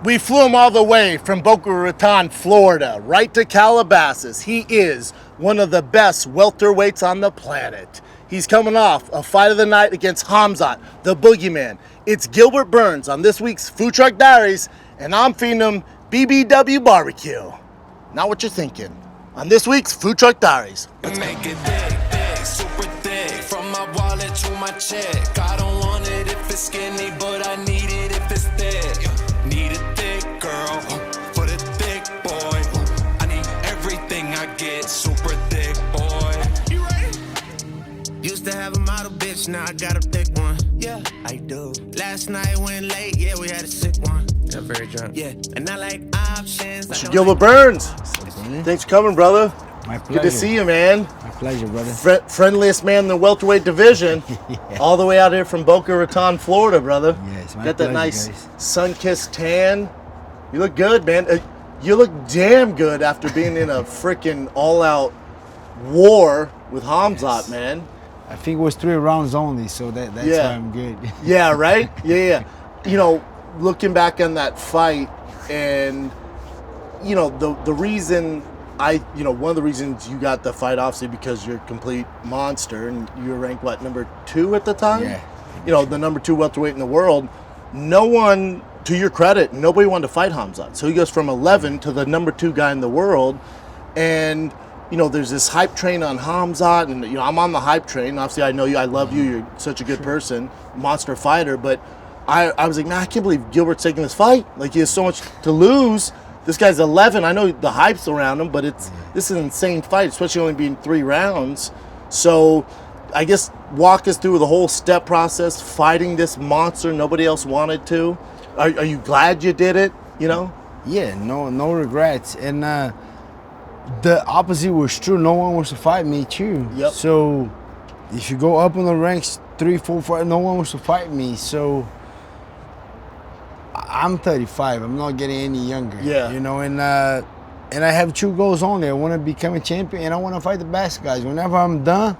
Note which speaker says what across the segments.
Speaker 1: We flew him all the way from Boca Raton, Florida, right to Calabasas. He is one of the best welterweights on the planet. He's coming off a fight of the night against Khamzat, the boogeyman. It's Gilbert Burns on this week's Food Truck Diaries, and I'm feeding him BBW barbecue. Not what you're thinking. On this week's Food Truck Diaries. Let's go.
Speaker 2: Make it big, super thick. From my wallet to my check. I don't want it if it's skinny, but I need it if it's thick. Need it thick, girl, for the thick boy. I need everything I get, super thick boy. You ready?
Speaker 3: Used to have a model bitch, now I got a thick one. Yeah, I do. Last night went late, yeah, we had a sick one. Got very drunk. Yeah, and I like options.
Speaker 1: Mr. Gilbert Burns. Thanks for coming, brother.
Speaker 4: My pleasure.
Speaker 1: Good to see you, man.
Speaker 4: My pleasure, brother.
Speaker 1: Friendliest man in the welterweight division.
Speaker 4: Yeah.
Speaker 1: All the way out here from Boca Raton, Florida, brother.
Speaker 4: Yes, my
Speaker 1: Got that
Speaker 4: pleasure,
Speaker 1: nice
Speaker 4: guys.
Speaker 1: sun-kissed tan. You look good, man. You look damn good after being in a freaking all-out war with Khamzat,
Speaker 4: Yes.
Speaker 1: man.
Speaker 4: I think it was 3 rounds only, so that's
Speaker 1: Yeah.
Speaker 4: why I'm good.
Speaker 1: Yeah, right? Yeah. You know, looking back on that fight, and, you know, the reason one of the reasons you got the fight, obviously, because you're a complete monster, and you were ranked, what, number 2 at the time?
Speaker 4: Yeah.
Speaker 1: You know, the number 2 welterweight in the world. No one, to your credit, nobody wanted to fight Khamzat. So he goes from 11 to the number 2 guy in the world. And, you know, there's this hype train on Khamzat, and, you know, I'm on the hype train. Obviously, I know you, I love you, you're such a good person, monster fighter. But I was like, man, I can't believe Gilbert's taking this fight. Like, he has so much to lose. This guy's 11. I know the hype's around him, but this is an insane fight, especially only being 3 rounds. So I guess walk us through the whole step process, fighting this monster nobody else wanted to. Are you glad you did it, you know?
Speaker 4: Yeah, no regrets. And the opposite was true. No one wants to fight me too.
Speaker 1: Yep.
Speaker 4: So if you go up in the ranks 3, 4, 5, no one wants to fight me. So I'm 35. I'm not getting any younger.
Speaker 1: Yeah.
Speaker 4: You know, and I have 2 goals only. I want to become a champion, and I want to fight the best guys. Whenever I'm done,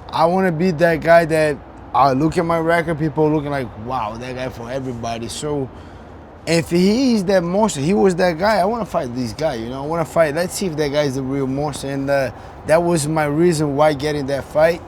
Speaker 4: I want to be that guy that I look at my record, people looking like, wow, that guy for everybody. So if he's that monster, he was that guy, I want to fight this guy, you know. I want to fight. Let's see if that guy is the real monster. And that was my reason why getting that fight.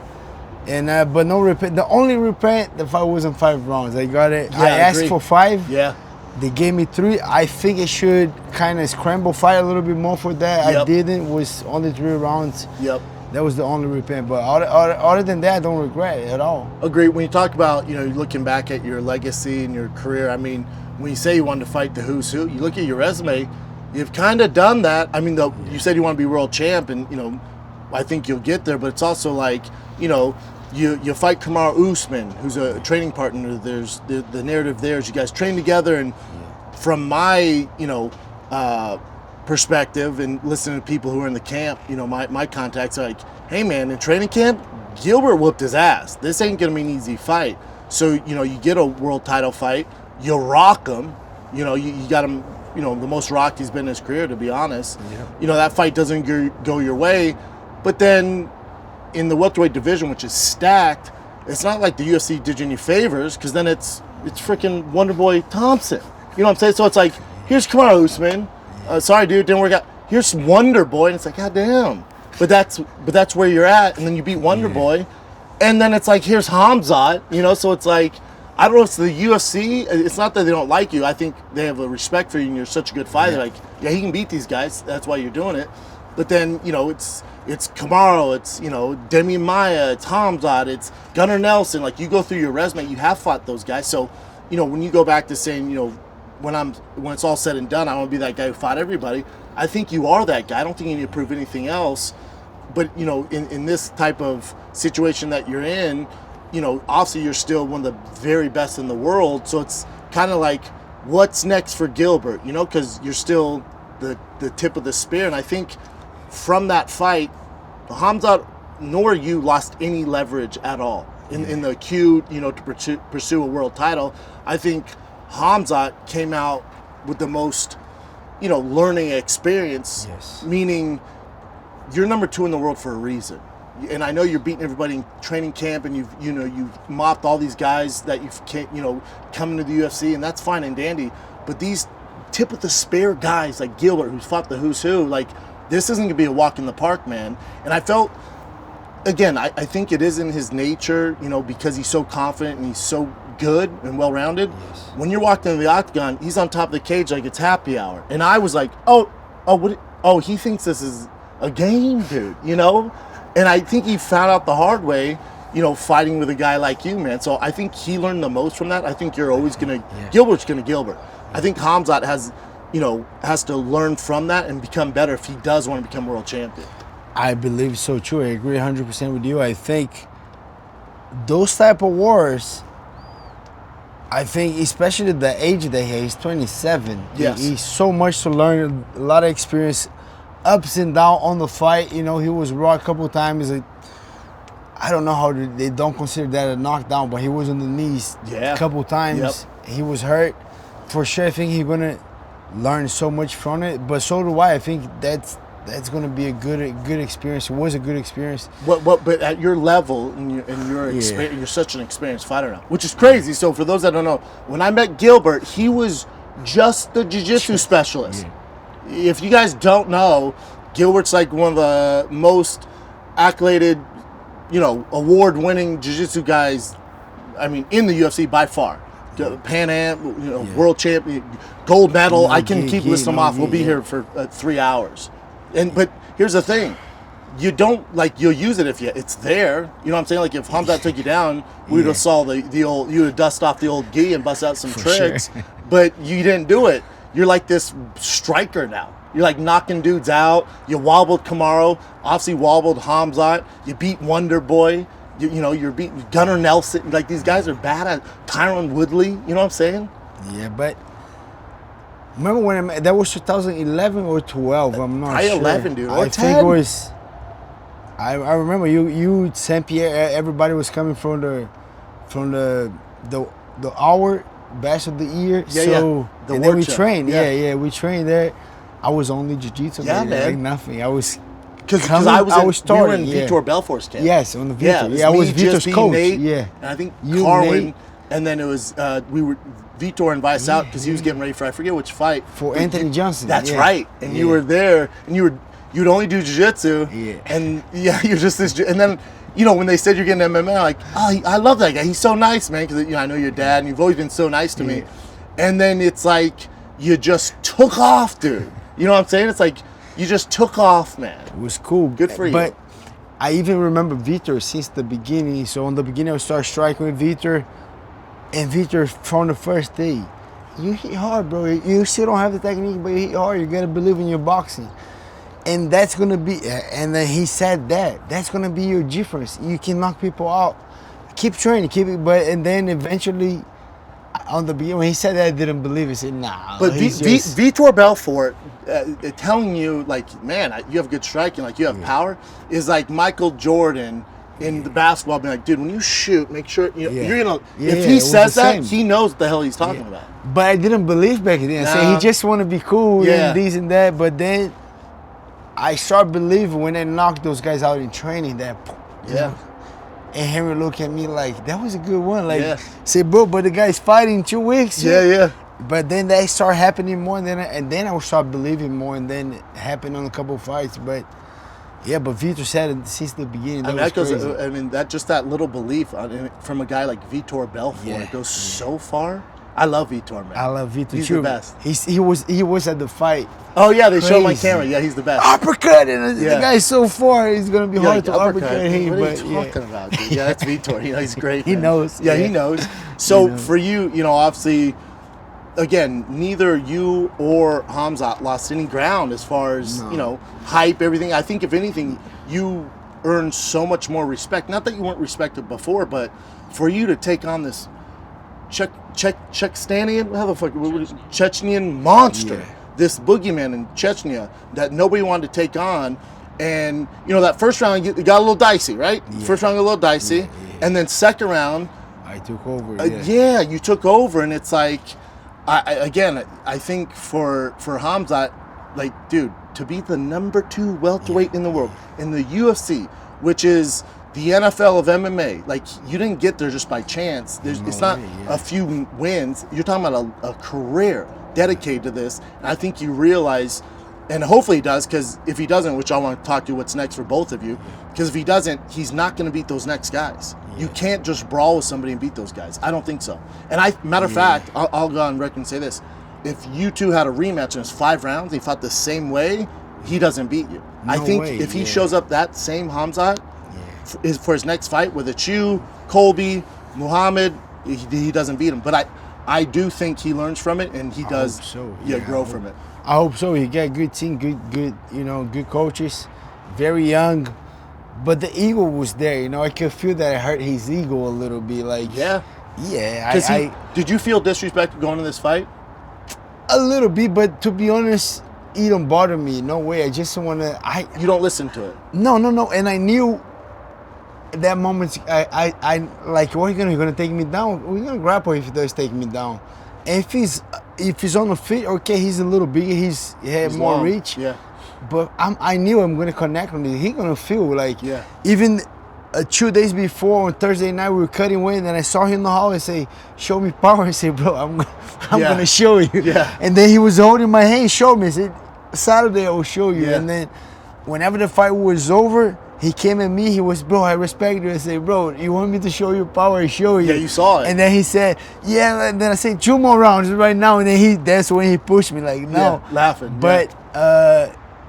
Speaker 4: And but no repent. The only repent, the fight wasn't 5 rounds. I got it.
Speaker 1: Yeah,
Speaker 4: I
Speaker 1: I
Speaker 4: asked
Speaker 1: agree.
Speaker 4: for 5.
Speaker 1: Yeah.
Speaker 4: They gave me 3. I think it should kind of scramble fight a little bit more for that.
Speaker 1: Yep.
Speaker 4: I didn't. It was only 3 rounds.
Speaker 1: Yep.
Speaker 4: That was the only repent. But other than that, I don't regret it at all.
Speaker 1: Agree. When you talk about, you know, looking back at your legacy and your career, I mean, when you say you wanted to fight the who's who, you look at your resume, you've kind of done that. I mean, you said you want to be world champ, and, you know, I think you'll get there, but it's also like, you know, you fight Kamaru Usman, who's a training partner. There's the narrative there is you guys train together, and from my, you know, perspective and listening to people who are in the camp, you know, my contacts are like, hey man, in training camp, Gilbert whooped his ass. This ain't gonna be an easy fight. So, you know, you get a world title fight, you rock him, you know, you got him, you know, the most rocked he's been in his career, to be honest.
Speaker 4: Yeah.
Speaker 1: You know, that fight doesn't go your way, but then in the welterweight division, which is stacked, it's not like the UFC did you any favors, because then it's freaking Wonderboy Thompson. You know what I'm saying? So it's like, here's Kamaru Usman. Sorry, dude, didn't work out. Here's Wonder Boy, and it's like, god damn. But that's where you're at, and then you beat Wonder Boy, and then it's like, here's Khamzat. You know, so it's like, I don't know if it's the UFC. It's not that they don't like you. I think they have a respect for you, and you're such a good fighter. Like, yeah, he can beat these guys. That's why you're doing it. But then, you know, it's Kamaru, it's, you know, Demian Maia, it's Khamzat, it's Gunnar Nelson. Like, you go through your resume, you have fought those guys. So, you know, when you go back to saying, you know, when it's all said and done, I want to be that guy who fought everybody, I think you are that guy. I don't think you need to prove anything else. But, you know, in this type of situation that you're in, you know, obviously you're still one of the very best in the world. So it's kind of like, what's next for Gilbert, you know, because you're still the tip of the spear. And I think from that fight, Khamzat nor you lost any leverage at all in the queue, you know, to pursue a world title. I think Khamzat came out with the most, you know, learning experience.
Speaker 4: Yes.
Speaker 1: Meaning, you're number 2 in the world for a reason. And I know you're beating everybody in training camp, and you've mopped all these guys that you've, you know, come into the UFC, and that's fine and dandy. But these tip of the spear guys like Gilbert, who's fought the who's who, like, this isn't gonna be a walk in the park, man. And I felt, again, I think it is in his nature, you know, because he's so confident and he's so good and well-rounded.
Speaker 4: Yes.
Speaker 1: When you're walking in the octagon, he's on top of the cage like it's happy hour. And I was like, oh, he thinks this is a game, dude, you know? And I think he found out the hard way, you know, fighting with a guy like you, man. So I think he learned the most from that. I think you're always Gilbert's gonna Gilbert. I think Khamzat has to learn from that and become better if he does want to become world champion.
Speaker 4: I believe so too. I agree 100% with you. I think those type of wars, I think, especially the age that he's 27.
Speaker 1: Yes.
Speaker 4: He's so much to learn, a lot of experience, ups and downs on the fight. You know, he was raw a couple of times. I don't know how they don't consider that a knockdown, but he was on the knees a couple of times. Yep. He was hurt. For sure, I think he's going to learn so much from it. But so do I. I think that's going to be a good experience. It was a good experience.
Speaker 1: But at your level and your experience, you're such an experienced fighter now, which is crazy. So for those that don't know, when I met Gilbert, he was just the jiu-jitsu specialist. Yeah. If you guys don't know, Gilbert's like one of the most accoladed, you know, award-winning jiu-jitsu guys, I mean, in the UFC by far. Pan Am, you know, world champion, gold medal. I can keep listing them off. We'll be here for 3 hours. But here's the thing, you don't, like, you'll use it if it's there. You know what I'm saying? Like, if Khamzat took you down, we would have saw the old, you would have dust off the old gi and bust out some tricks. Sure. But you didn't do it. You're like this striker now. You're like knocking dudes out. You wobbled Kamaru, obviously wobbled Khamzat. You beat Wonder Boy. You know, you're beating Gunnar Nelson. Like, these guys are bad at Tyron Woodley. You know what I'm saying?
Speaker 4: Yeah, but remember when that was 2011 or 12? I'm not sure.
Speaker 1: 11, dude. Or
Speaker 4: I
Speaker 1: 10.
Speaker 4: think it was. I remember you Saint Pierre. Everybody was coming from the hour best of the year.
Speaker 1: Yeah,
Speaker 4: so
Speaker 1: The
Speaker 4: and then we
Speaker 1: workshop.
Speaker 4: trained. Yeah, we trained there. I was only jiu-jitsu.
Speaker 1: Yeah, man.
Speaker 4: Like nothing. I was.
Speaker 1: Because I was
Speaker 4: starting.
Speaker 1: We were in Vitor Belfort's camp.
Speaker 4: Yes, on the Vitor.
Speaker 1: Yeah,
Speaker 4: I was Vitor's
Speaker 1: GSP,
Speaker 4: coach.
Speaker 1: Nate,
Speaker 4: yeah,
Speaker 1: and I think
Speaker 4: you,
Speaker 1: Carwin,
Speaker 4: Nate.
Speaker 1: and then it was Vitor invited us out because he was getting ready for, I forget which fight.
Speaker 4: For Anthony Johnson.
Speaker 1: That's right. And you were there, and you'd only do jiu-jitsu.
Speaker 4: Yeah.
Speaker 1: And you're just this, and then, you know, when they said you're getting MMA, I'm like, oh, I love that guy. He's so nice, man, because, you know, I know your dad, and you've always been so nice to me. And then it's like, you just took off, dude. You know what I'm saying? It's like, you just took off, man.
Speaker 4: It was cool.
Speaker 1: Good for you.
Speaker 4: But I even remember Vitor since the beginning. So in the beginning, I started striking with Vitor. And Vitor, from the first day, you hit hard, bro. You still don't have the technique, but you hit hard. You got to believe in your boxing. And that's going to be, and then he said that's going to be your difference. You can knock people out. Keep training, and then eventually, on the beginning, when he said that, I didn't believe it. I said, nah.
Speaker 1: But Vitor Belfort telling you, like, man, you have good striking, like, you have power, is like Michael Jordan in the basketball being like, dude, when you shoot, make sure you're going to, if he says that, he knows what the hell he's talking about.
Speaker 4: But I didn't believe back then. I said, he just want to be cool and this and that. But then I started believing when I knocked those guys out in training that, and Henry looked at me like, that was a good one. Like, say, bro, but the guy's fighting 2 weeks.
Speaker 1: Yeah.
Speaker 4: But then that started happening more, and then I would start believing more, and then it happened on a couple of fights. But Vitor said it since the beginning.
Speaker 1: That little belief from a guy like Vitor Belfort, it goes so far. I love Vitor, man.
Speaker 4: I love Vitor too.
Speaker 1: He's the best.
Speaker 4: He was at the fight.
Speaker 1: Oh yeah, they showed my camera. Yeah, he's the best.
Speaker 4: Uppercut, and the guy's so far, he's gonna be hard to uppercut him.
Speaker 1: What are you talking about, dude? Yeah, that's Vitor. You know, he's great.
Speaker 4: He knows.
Speaker 1: Yeah, he knows. So for you, you know, obviously, again, neither you or Khamzat lost any ground as far as you know, hype, everything. I think if anything, you earned so much more respect. Not that you weren't respected before, but for you to take on this Chechnyan monster, this boogeyman in Chechnya that nobody wanted to take on, and you know that first round it got a little dicey, right? First round got a little dicey, and then second round,
Speaker 4: I took over.
Speaker 1: You took over, and it's like, I think for Khamzat, like, dude, to be the number 2 welterweight in the world in the UFC, which is the NFL of MMA, like, you didn't get there just by chance. It's not a few wins. You're talking about a career. dedicated to this. And I think you realize, and hopefully he does, because if he doesn't, which I want to talk to what's next for both of you, because if he doesn't, he's not going to beat those next guys. You can't just brawl with somebody and beat those guys. I don't think so. And matter of fact, I'll go on record and say this. If you two had a rematch and it's 5 rounds, he fought the same way, he doesn't beat you. I think if he shows up that same Khamzat for his next fight, whether it's you, Colby, Muhammad, he doesn't beat him. But I do think he learns from it, and he does grow from it.
Speaker 4: I hope so. He got good team, good coaches, very young. But the ego was there, I could feel that it hurt his ego a little bit. Like,
Speaker 1: did you feel disrespected going to this fight?
Speaker 4: A little bit, but to be honest, it don't bother me. No way. I just want to.
Speaker 1: You don't listen to it.
Speaker 4: No. And I knew at that moment. I like, what are you gonna take me down? We're gonna grapple if he does take me down. And if he's on the feet, okay, he's a little bigger. He had more
Speaker 1: long
Speaker 4: reach.
Speaker 1: Yeah.
Speaker 4: But I knew I'm gonna connect with him. He's gonna feel like even 2 days before on Thursday night we were cutting weight, and then I saw him in the hall and say, "Show me power." I said, "Bro, I'm gonna show you."
Speaker 1: Yeah.
Speaker 4: And then he was holding my hand, showed me. I said, "Saturday I will show you." And then whenever the fight was over, he came at me. He was, "Bro, I respect you." I said, "Bro, you want me to show you power? I show you."
Speaker 1: Yeah, you saw it.
Speaker 4: And then he said, "Yeah." And then I said, 2 more rounds right now. And then that's when he pushed me, like, no,
Speaker 1: laughing.
Speaker 4: But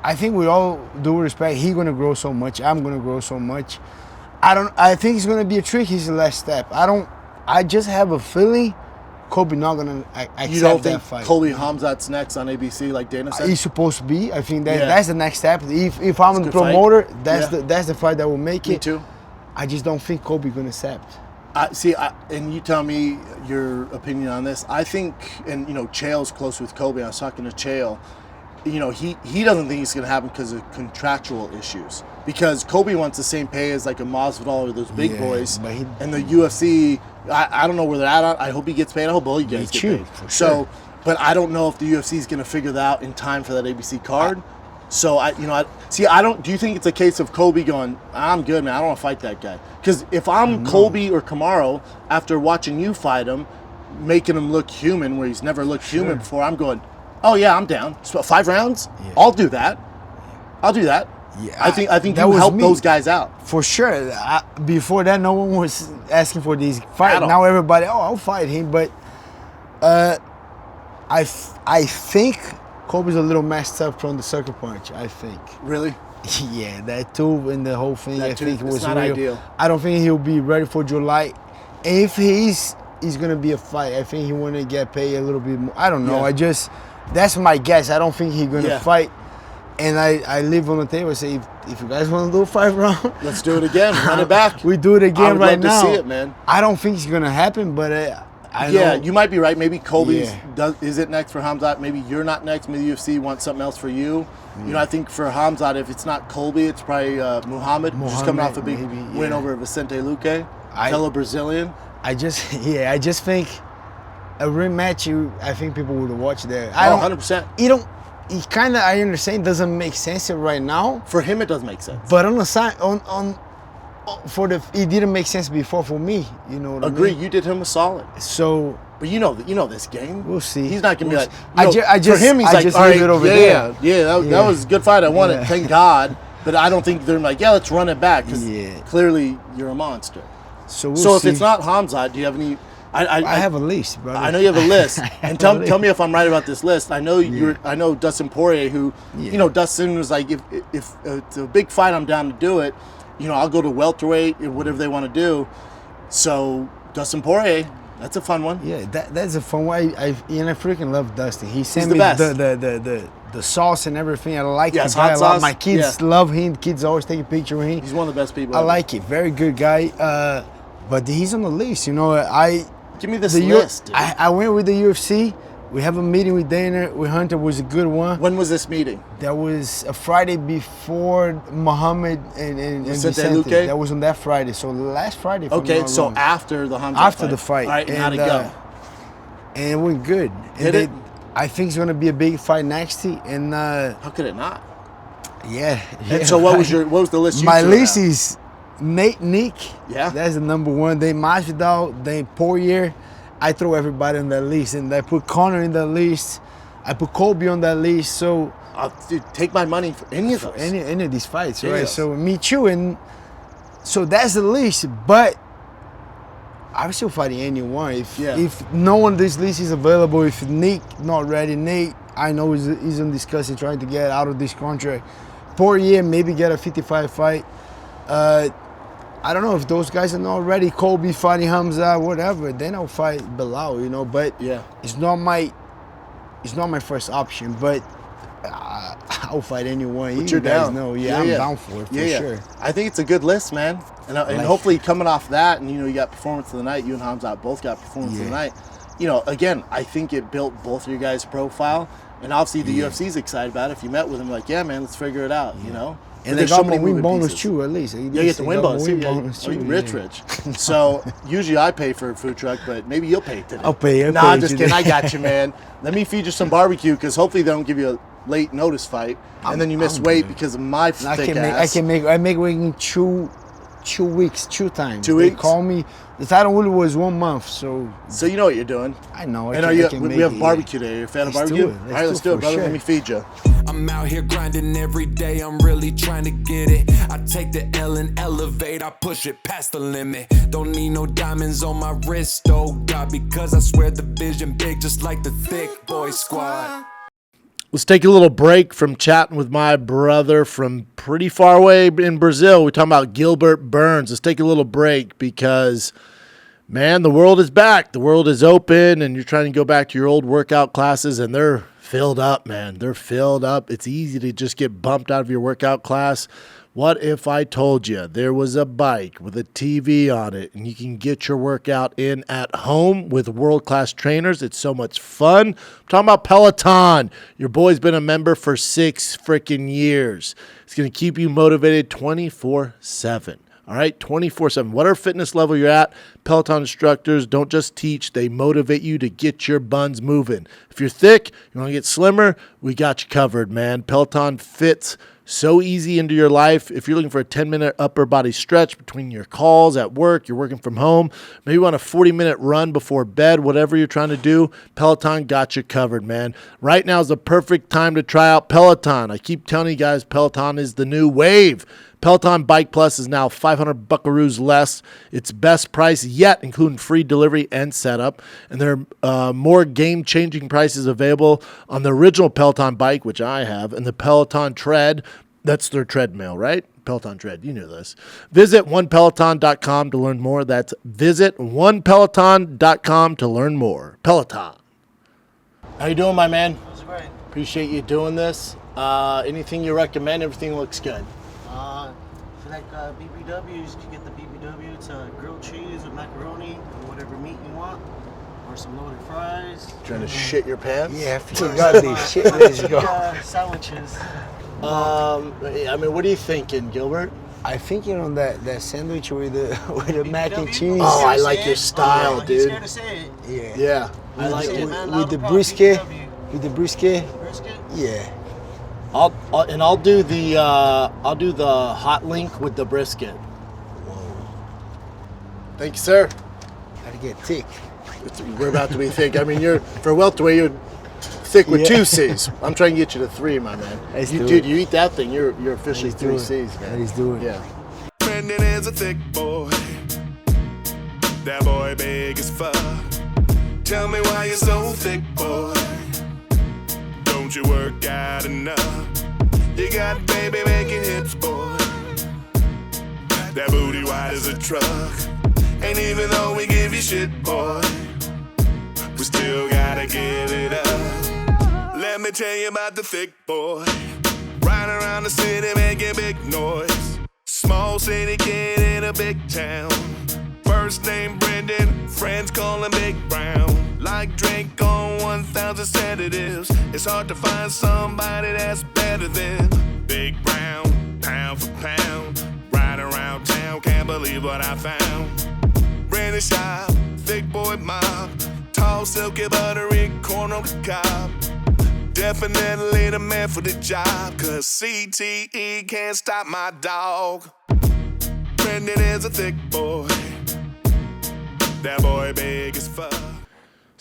Speaker 4: I think with all due respect, he's gonna grow so much. I'm gonna grow so much. I think it's gonna be a trick. He's the last step. I just have a feeling Colby not gonna accept
Speaker 1: You don't think
Speaker 4: that fight.
Speaker 1: Colby Khamzat's next on ABC, like Dana said?
Speaker 4: He's supposed to be. I think that's the next step. If I'm the promoter, that's the fight that will make it.
Speaker 1: Me too.
Speaker 4: I just don't think Colby gonna accept.
Speaker 1: And you tell me your opinion on this. I think, and Chael's close with Colby. I was talking to Chael. He doesn't think it's going to happen because of contractual issues. Because Colby wants the same pay as like a Masvidal or those big boys. And the UFC, I don't know where they're at. I hope he gets paid. I hope all you guys get paid. So, but I don't know if the UFC is going to figure that out in time for that ABC card. So I don't. Do you think it's a case of Colby going, "I'm good, man. I don't want to fight that guy"? Because if I'm Colby or Kamaru, after watching you fight him, making him look human where he's never looked human before, I'm going, "Oh yeah, I'm down. So 5 rounds? Yeah. I'll do that. Yeah, I think you help those guys out
Speaker 4: for sure. Before that, no one was asking for these fights. Now everybody, I'll fight him. But I think Colby's a little messed up from the sucker punch. I think.
Speaker 1: Really?
Speaker 4: Yeah, that too, and the whole thing. I think it was
Speaker 1: not
Speaker 4: real.
Speaker 1: Ideal.
Speaker 4: I don't think he'll be ready for July. If he's gonna be a fight, I think he wanna get paid a little bit more. I don't know.
Speaker 1: Yeah.
Speaker 4: That's my guess. I don't think he's gonna fight. And I leave on the table and say, if you guys want to do 5 rounds,
Speaker 1: let's do it again. Run it back.
Speaker 4: We do it again right now.
Speaker 1: I would love to see it, man.
Speaker 4: I don't think it's gonna happen, but I
Speaker 1: know.
Speaker 4: You
Speaker 1: might be right. Maybe Colby's is it next for Khamzat? Maybe you're not next. Maybe the UFC wants something else for you. I think for Khamzat, if it's not Colby, it's probably Muhammad, just coming off a big win over Vicente Luque, fellow Brazilian.
Speaker 4: I just think a rematch. I think people would watch there.
Speaker 1: 100%.
Speaker 4: I understand, doesn't make sense right now.
Speaker 1: For him, it does make sense.
Speaker 4: But on the side, it didn't make sense before for me. You know what
Speaker 1: Agree.
Speaker 4: I mean?
Speaker 1: You did him a solid.
Speaker 4: So.
Speaker 1: But you know this game.
Speaker 4: We'll see.
Speaker 1: He's not gonna be like.
Speaker 4: For him, he's like, all right,
Speaker 1: that was a good fight. I won it. Thank God. But I don't think they're like, let's run it back because clearly you're a monster.
Speaker 4: So
Speaker 1: if it's not Khamzat, do you have any?
Speaker 4: I have a list, brother.
Speaker 1: I know you have a list, and tell me if I'm right about this list. I know I know Dustin Poirier, who Dustin was like, if it's a big fight, I'm down to do it. I'll go to welterweight or whatever they want to do. So Dustin Poirier, that's a fun one.
Speaker 4: Yeah, that's a fun one. I freaking love Dustin. He sent me the sauce and everything. I like him a lot. My kids love him. Kids always take a picture with him.
Speaker 1: He's one of the best people.
Speaker 4: I like it. Very good guy. But he's on the list.
Speaker 1: Give me this list.
Speaker 4: I went with the UFC. We have a meeting with Dana. With Hunter was a good one.
Speaker 1: When was this meeting?
Speaker 4: That was a Friday before Muhammad and Vicente.
Speaker 1: Luque?
Speaker 4: That was on that Friday. So last Friday.
Speaker 1: Okay, so after the Khamzat
Speaker 4: after the fight.
Speaker 1: All right, and how'd it go?
Speaker 4: And it went good.
Speaker 1: Did it?
Speaker 4: I think it's gonna be a big fight next year. And
Speaker 1: how could it not?
Speaker 4: Yeah.
Speaker 1: And so what was the list?
Speaker 4: My list is Nick.
Speaker 1: Yeah.
Speaker 4: That's the number one. Then Masvidal. Then Poirier. I throw everybody on that list, and I put Conor in the list. I put Colby on that list. So
Speaker 1: Dude, take my money for any of those.
Speaker 4: any of these fights,
Speaker 1: Yeah.
Speaker 4: right? So me too, and so that's the list. But I'm still fighting anyone. If no one on this list is available, if Nick not ready, Nate I know he's in discussing trying to get out of this contract. Poirier maybe get a 55 fight. I don't know if those guys are not ready. Colby fighting Khamzat, whatever. Then I'll fight Belal, you know. But it's not my first option. But I'll fight anyone.
Speaker 1: But
Speaker 4: you
Speaker 1: you're
Speaker 4: guys
Speaker 1: down.
Speaker 4: know. I'm down for it, for sure.
Speaker 1: I think it's a good list, man. And hopefully coming off that, and you got performance of the night. You and Khamzat both got performance of the night. Again, I think it built both of your guys' profile. And obviously the UFC's excited about it. If you met with them, like, yeah, man, let's figure it out, you know?
Speaker 4: And they got my win bonus too, at least.
Speaker 1: You get the win bonus too. Rich. So usually I pay for a food truck, but maybe you'll pay today.
Speaker 4: I'll pay.
Speaker 1: Nah, I'm just kidding. I got you, man. Let me feed you some barbecue, because hopefully they don't give you a late notice fight, and then you miss weight because of my thick ass.
Speaker 4: I make weight in 2 weeks, 2 times.
Speaker 1: 2 weeks?
Speaker 4: They call me. The title really was 1 month, so
Speaker 1: you know what you're doing.
Speaker 4: I know.
Speaker 1: And we have barbecue today. Are you a fan of barbecue? All right, let's do it, brother. Let me feed you.
Speaker 2: I'm out here grinding every day, I'm really trying to get it. I take the L and elevate, I push it past the limit. Don't need no diamonds on my wrist, oh God, because I swear the vision big, just like the Thiccc Boy Squad.
Speaker 1: Let's take a little break from chatting with my brother from pretty far away in Brazil. We're talking about Gilbert Burns. Let's take a little break because, man, the world is back. The world is open, and you're trying to go back to your old workout classes, and they're filled up, man. They're filled up. It's easy to just get bumped out of your workout class. What if I told you there was a bike with a TV on it and you can get your workout in at home with world-class trainers? It's so much fun. I'm talking about Peloton. Your boy's been a member for 6 freaking years. It's going to keep you motivated 24/7. All right, 24/7. Whatever fitness level you're at, Peloton instructors don't just teach, they motivate you to get your buns moving. If you're thick, you want to get slimmer, we got you covered, man. Peloton fits so easy into your life. If you're looking for a 10-minute upper body stretch between your calls at work, you're working from home, maybe you want a 40-minute run before bed, whatever you're trying to do, Peloton got you covered, man. Right now is the perfect time to try out Peloton. I keep telling you guys, Peloton is the new wave. Peloton Bike Plus is now 500 buckaroos less. It's best price yet, including free delivery and setup. And there are more game-changing prices available on the original Peloton bike, which I have, and the Peloton Tread. That's their treadmill, right? Peloton Tread, you knew this. Visit onepeloton.com to learn more. That's visit onepeloton.com to learn more. Peloton. How you doing, my man?
Speaker 5: That's great.
Speaker 1: Appreciate you doing this. Anything you recommend? Everything looks good.
Speaker 5: If you like BBWs, you can get the BBW. It's grilled cheese with macaroni or whatever meat you want, or some loaded fries.
Speaker 1: Trying to shit your pants?
Speaker 4: Yeah, I forgot this shit. Let's go.
Speaker 5: Sandwiches.
Speaker 1: I mean, what are you thinking, Gilbert?
Speaker 4: I think on that sandwich with the mac and cheese.
Speaker 1: Oh, I like your style,
Speaker 5: He's
Speaker 1: dude.
Speaker 5: scared to say it.
Speaker 1: Yeah.
Speaker 5: I like it, man.
Speaker 4: With the
Speaker 5: Loud
Speaker 4: brisket.
Speaker 5: BBW.
Speaker 4: With the brisket.
Speaker 5: Brisket?
Speaker 4: Yeah.
Speaker 1: I'll do the hot link with the brisket. Thank you, sir.
Speaker 4: Gotta get thick.
Speaker 1: We're about to be thick. I mean, for a welterweight, you're thick with 2 C's. I'm trying to get you to 3, my man. Dude, you eat that thing, you're officially 3 C's, man.
Speaker 4: Let's do it.
Speaker 1: Yeah.
Speaker 2: Brendan is a thick boy. That boy big as fuck. Tell me why you're so thick, boy. Don't you work out enough? You got baby making hits, boy. That booty wide as a truck. And even though we give you shit, boy, we still gotta give it up. Let me tell you about the thick boy. Riding around the city making big noise. Small city kid in a big town. First name Brendan, friends call him Big Brown. Like Drake on 1,000 sedatives. It's hard to find somebody that's better than Big Brown, pound for pound. Riding around town, can't believe what I found. Brendan Schaub, thick boy mob. Tall, silky, buttery, corn on the cob. Definitely the man for the job, cause CTE can't stop my dog. Brendan is a thick boy. That boy big as fuck.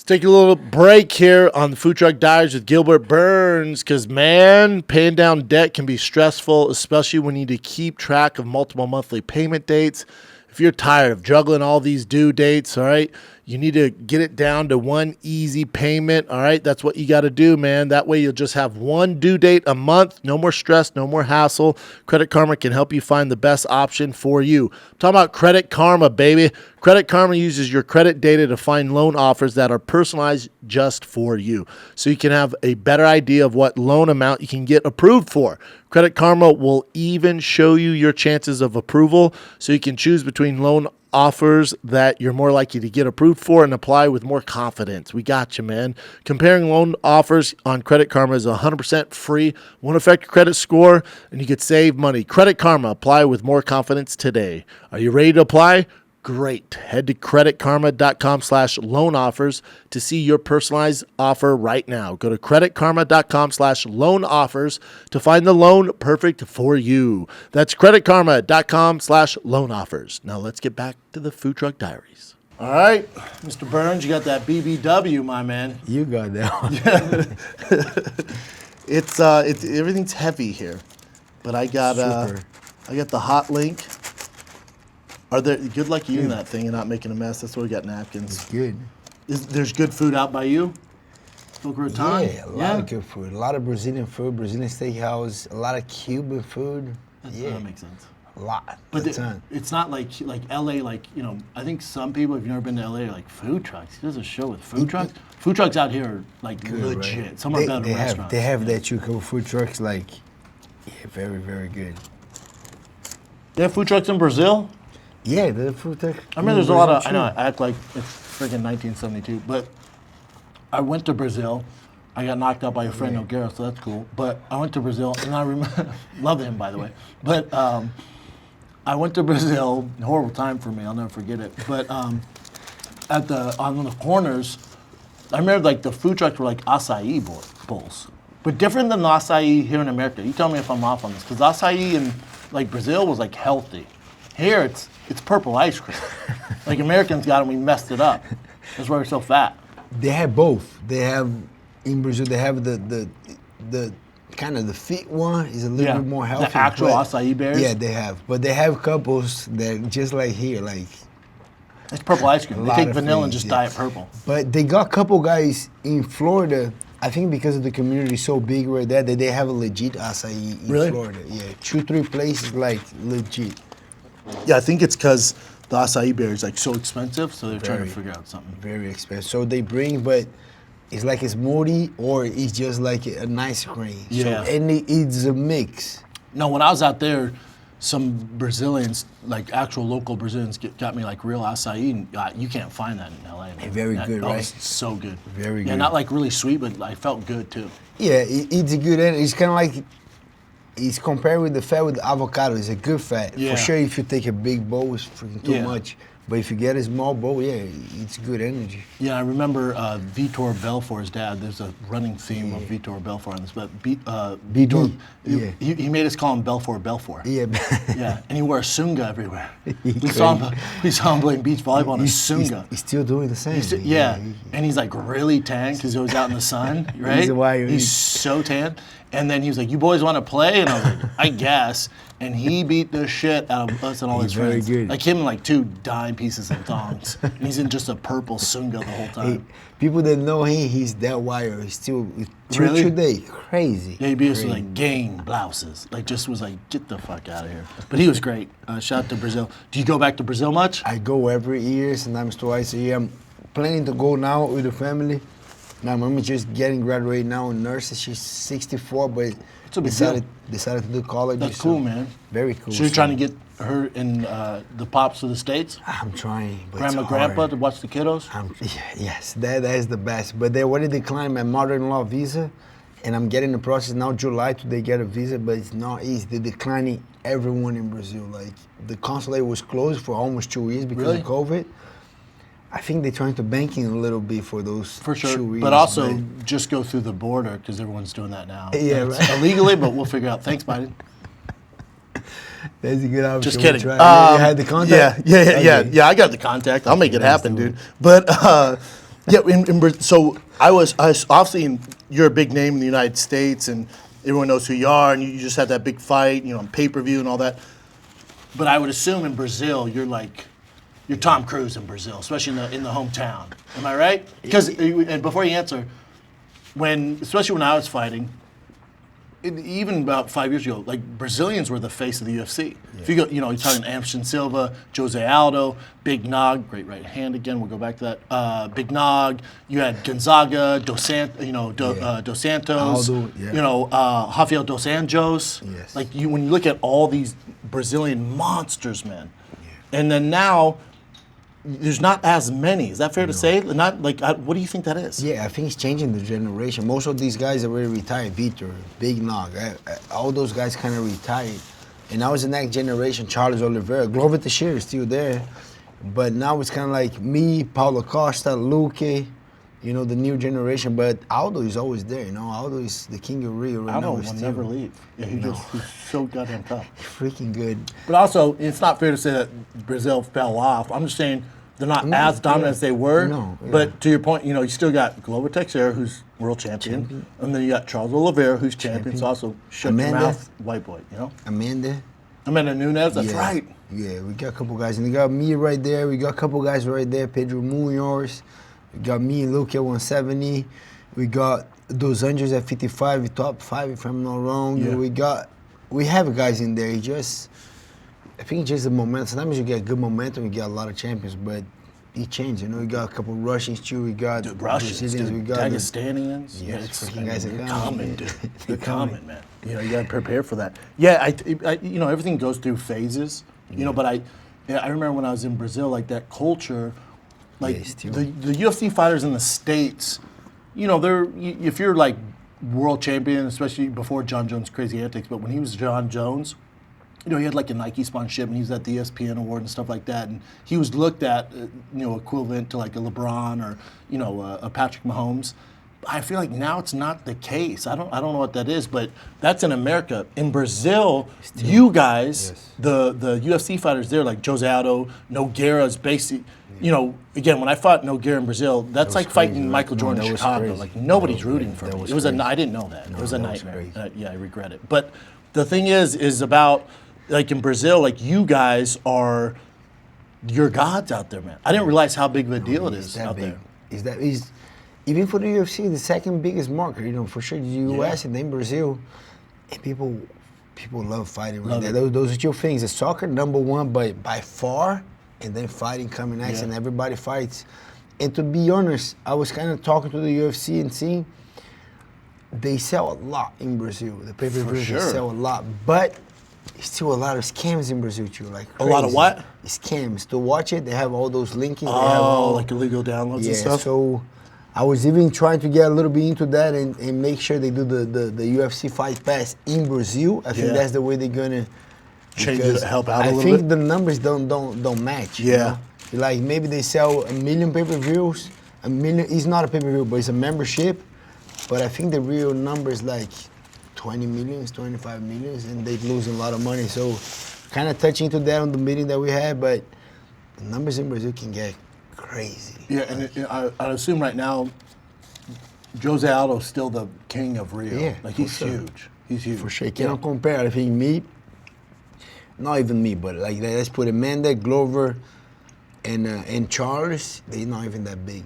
Speaker 1: Take a little break here on the Food Truck Diaries with Gilbert Burns because, man, paying down debt can be stressful, especially when you need to keep track of multiple monthly payment dates. If you're tired of juggling all these due dates, all right, you need to get it down to one easy payment, all right? That's what you got to do, man. That way you'll just have one due date a month. No more stress, no more hassle. Credit Karma can help you find the best option for you. I'm talking about Credit Karma, baby. Credit Karma uses your credit data to find loan offers that are personalized just for you, so you can have a better idea of what loan amount you can get approved for. Credit Karma will even show you your chances of approval, so you can choose between loan offers that you're more likely to get approved for and apply with more confidence. We got you, man. Comparing loan offers on Credit Karma is 100% free, won't affect your credit score, and you could save money. Credit Karma, apply with more confidence today. Are you ready to apply? Great. Head to creditkarma.com/loan offers to see your personalized offer right now. Go to creditkarma.com/loan offers to find the loan perfect for you. That's creditkarma.com/loan offers. Now let's get back to the Food Truck Diaries. All right, Mr. Burns, you got that BBW, my man.
Speaker 4: You got that one.
Speaker 1: It's everything's heavy here, but I got the hot link. Are there good luck eating that thing and not making a mess? That's why we got napkins.
Speaker 4: It's good.
Speaker 1: There's good food out by you? Boca Raton?
Speaker 4: Yeah, a lot of good food. A lot of Brazilian food, Brazilian steakhouse, a lot of Cuban food.
Speaker 1: That makes sense.
Speaker 4: A lot.
Speaker 1: But it's not like LA, like, you know, I think some people, if you've never been to LA, are like, food trucks. He does a show with food trucks. Food trucks out here are like
Speaker 4: Good,
Speaker 1: legit.
Speaker 4: right?
Speaker 1: Some are better than restaurants.
Speaker 4: They have that too, couple food trucks, like, very, very good.
Speaker 1: They have food trucks in Brazil?
Speaker 4: Yeah, the food truck.
Speaker 1: I mean, there's a lot of, I know, I act like it's freaking 1972, but I went to Brazil. I got knocked out by your friend Noguera, so that's cool. But I went to Brazil, and I remember, love him, by the way. But I went to Brazil, horrible time for me, I'll never forget it. But on the corners, I remember like the food trucks were like acai bowls. But different than the acai here in America. You tell me if I'm off on this, because acai in like Brazil was like healthy. Here it's purple ice cream. Like Americans got it, we messed it up. That's why we're so fat.
Speaker 4: They have both. They have, in Brazil, they have the kind of the fit one is a little bit more healthy.
Speaker 1: The actual acai berries?
Speaker 4: Yeah, they have. But they have couples that just like here, like.
Speaker 1: It's purple ice cream. They take vanilla and just dye it purple.
Speaker 4: But they got a couple guys in Florida, I think because of the community so big right there, that they have a legit acai in Florida. Yeah, 2-3 places like legit.
Speaker 1: Yeah, I think it's because the acai berry is like so expensive, so they're trying to figure out something.
Speaker 4: Very expensive. So they bring, but it's like a smoothie or it's just like an ice cream.
Speaker 1: Yeah.
Speaker 4: So, and it's a mix.
Speaker 1: No, when I was out there, some Brazilians, like actual local Brazilians, got me like real acai, and you can't find that in LA. Man.
Speaker 4: Very good, right?
Speaker 1: It's so good.
Speaker 4: Very good.
Speaker 1: Yeah, not like really sweet, but I felt good too.
Speaker 4: Yeah, it's a good, and it's kind of like, it's compared with the fat with the avocado. It's a good fat.
Speaker 1: Yeah.
Speaker 4: For sure, if you take a big bowl, it's freaking too much. But if you get a small bowl, yeah, it's good energy.
Speaker 1: Yeah, I remember Vitor Belfort's dad. There's a running theme of Vitor Belfort on this, but Vitor, he made us call him Belfort.
Speaker 4: Yeah.
Speaker 1: Yeah, and he wore a sunga everywhere. We saw him playing beach volleyball in a sunga.
Speaker 4: He's still doing the same.
Speaker 1: And he's like really tan because he was out in the sun, right?
Speaker 4: He's a wire.
Speaker 1: He's so tan. And then he was like, "You boys want to play?" And I was like, "I guess." And he beat the shit out of us and all his friends.
Speaker 4: Very good.
Speaker 1: Like him and like 2 dime pieces of thongs. And he's in just a purple sunga the whole time.
Speaker 4: Hey, people that know him, he's that wire. He's still
Speaker 1: Really?
Speaker 4: today. Crazy.
Speaker 1: Yeah, he beat us with like gang blouses. Like just was like, get the fuck out of here. But he was great. Shout out to Brazil. Do you go back to Brazil much?
Speaker 4: I go every year, sometimes twice a year. I'm planning to go now with the family. My mom is just getting graduated now in nursing. She's 64, but decided to do college.
Speaker 1: That's cool, man.
Speaker 4: Very cool.
Speaker 1: So you're trying to get her in the pops to the States?
Speaker 4: I'm trying, but
Speaker 1: Grandma,
Speaker 4: it's
Speaker 1: grandpa
Speaker 4: hard.
Speaker 1: to watch the kiddos?
Speaker 4: Yes, that is the best. But they already declined my mother-in-law visa, and I'm getting the process now. July they get a visa, but it's not easy. They're declining everyone in Brazil. Like the consulate was closed for almost 2 years because of COVID. I think they're trying to bank in a little bit for those 2 years.
Speaker 1: But also just go through the border because everyone's doing that now.
Speaker 4: Yeah,
Speaker 1: It's
Speaker 4: right.
Speaker 1: illegally, but we'll figure out. Thanks, Biden.
Speaker 4: That's a good option.
Speaker 1: Just kidding.
Speaker 4: You had the contact?
Speaker 1: Yeah. I got the contact. I'll make it happen, dude. But Yeah, so I was obviously you're a big name in the United States, and everyone knows who you are, and you just had that big fight, on pay-per-view and all that. But I would assume in Brazil, you're Tom Cruise in Brazil, especially in the hometown. Am I right? Because and before you answer, especially when I was fighting, even about 5 years ago, like Brazilians were the face of the UFC. Yeah. If you go, you're talking Anderson Silva, Jose Aldo, Big Nog, great right hand again. We'll go back to that. Big Nog. You had Gonzaga, Dos Santos.
Speaker 4: Aldo, yeah.
Speaker 1: Rafael Dos Anjos.
Speaker 4: Yes.
Speaker 1: Like when you look at all these Brazilian monsters, man, and then now. There's not as many. Is that fair to say? Not like. What do you think that is?
Speaker 4: Yeah, I think it's changing the generation. Most of these guys are already retired. Vitor, Big Nog, all those guys kind of retired. And now it's the next generation. Charles Oliveira, Glover Teixeira is still there, but now it's kind of like me, Paulo Costa, Luque, the new generation. But Aldo is always there. Aldo is the king of Rio right now.
Speaker 1: Aldo will never leave. Yeah, he's so goddamn tough.
Speaker 4: Freaking good.
Speaker 1: But also, it's not fair to say that Brazil fell off. I'm just saying. They're not as dominant as they were. No, yeah. But to your point, you still got Glover Teixeira, who's world champion. And then you got Charles Oliveira, who's champion. So also shut your mouth, white boy,
Speaker 4: Amanda
Speaker 1: Nunes, that's right.
Speaker 4: Yeah, we got a couple guys. And we got me right there. We got a couple guys right there. Pedro Munoz. We got me and Luke at 170. We got Dos Anjos at 55, top 5 if I'm not wrong. Yeah. We have guys in there. I think it's just the momentum. Sometimes you get good momentum, you get a lot of champions, but it changes. We got a couple of Russians too. We got
Speaker 1: Russians,
Speaker 4: we got
Speaker 1: Dagestanians.
Speaker 4: Yeah, it's freaking guys are
Speaker 1: coming, dude. They're coming, man. You got to prepare for that. Yeah, I everything goes through phases. But I remember when I was in Brazil, like that culture, like the UFC fighters in the States. If you're like world champion, especially before John Jones' crazy antics, but when he was John Jones. He had like a Nike sponsorship, and he was at the ESPN award and stuff like that, and he was looked at, equivalent to like a LeBron or, a Patrick Mahomes. I feel like now it's not the case. I don't know what that is, but that's in America. In Brazil, you guys, the UFC fighters there, like Jose Aldo, Nogueira's basically, again, when I fought Nogueira in Brazil, that's like fighting crazy, Michael Jordan in Chicago. Crazy. Like nobody's rooting for me. I didn't know that. It was a nightmare. I regret it. But the thing is about. Like in Brazil, like you guys are your gods out there, man. I didn't realize how big of a deal it is out there.
Speaker 4: Is even for the UFC, the second biggest market, for sure the US and then Brazil. And people love fighting right there. Those are two things. The soccer, number one, but by far, and then fighting coming next, and everybody fights. And to be honest, I was kind of talking to the UFC and seeing they sell a lot in Brazil. The pay-per-views they sell a lot, but still a lot of scams in Brazil too, like crazy.
Speaker 1: A lot of what?
Speaker 4: Scams. To watch it, they have all those links.
Speaker 1: Like illegal downloads and stuff?
Speaker 4: So I was even trying to get a little bit into that and make sure they do the UFC Fight Pass in Brazil. I think that's the way they're gonna
Speaker 1: change it, help out a little bit.
Speaker 4: I think the numbers don't match.
Speaker 1: Yeah.
Speaker 4: Like maybe they sell 1 million pay-per-views. 1 million. It's not a pay-per-view, but it's a membership. But I think the real number is like 20 millions, 25 millions, and they lose a lot of money. So kind of touching to that on the meeting that we had, but the numbers in Brazil can get crazy.
Speaker 1: Yeah, and I assume right now, Jose Aldo's still the king of Rio.
Speaker 4: Yeah,
Speaker 1: like he's huge. He's huge.
Speaker 4: For sure. Cannot compare. I think not even me, but like let's put Amanda, Glover, and Charles, they're not even that big.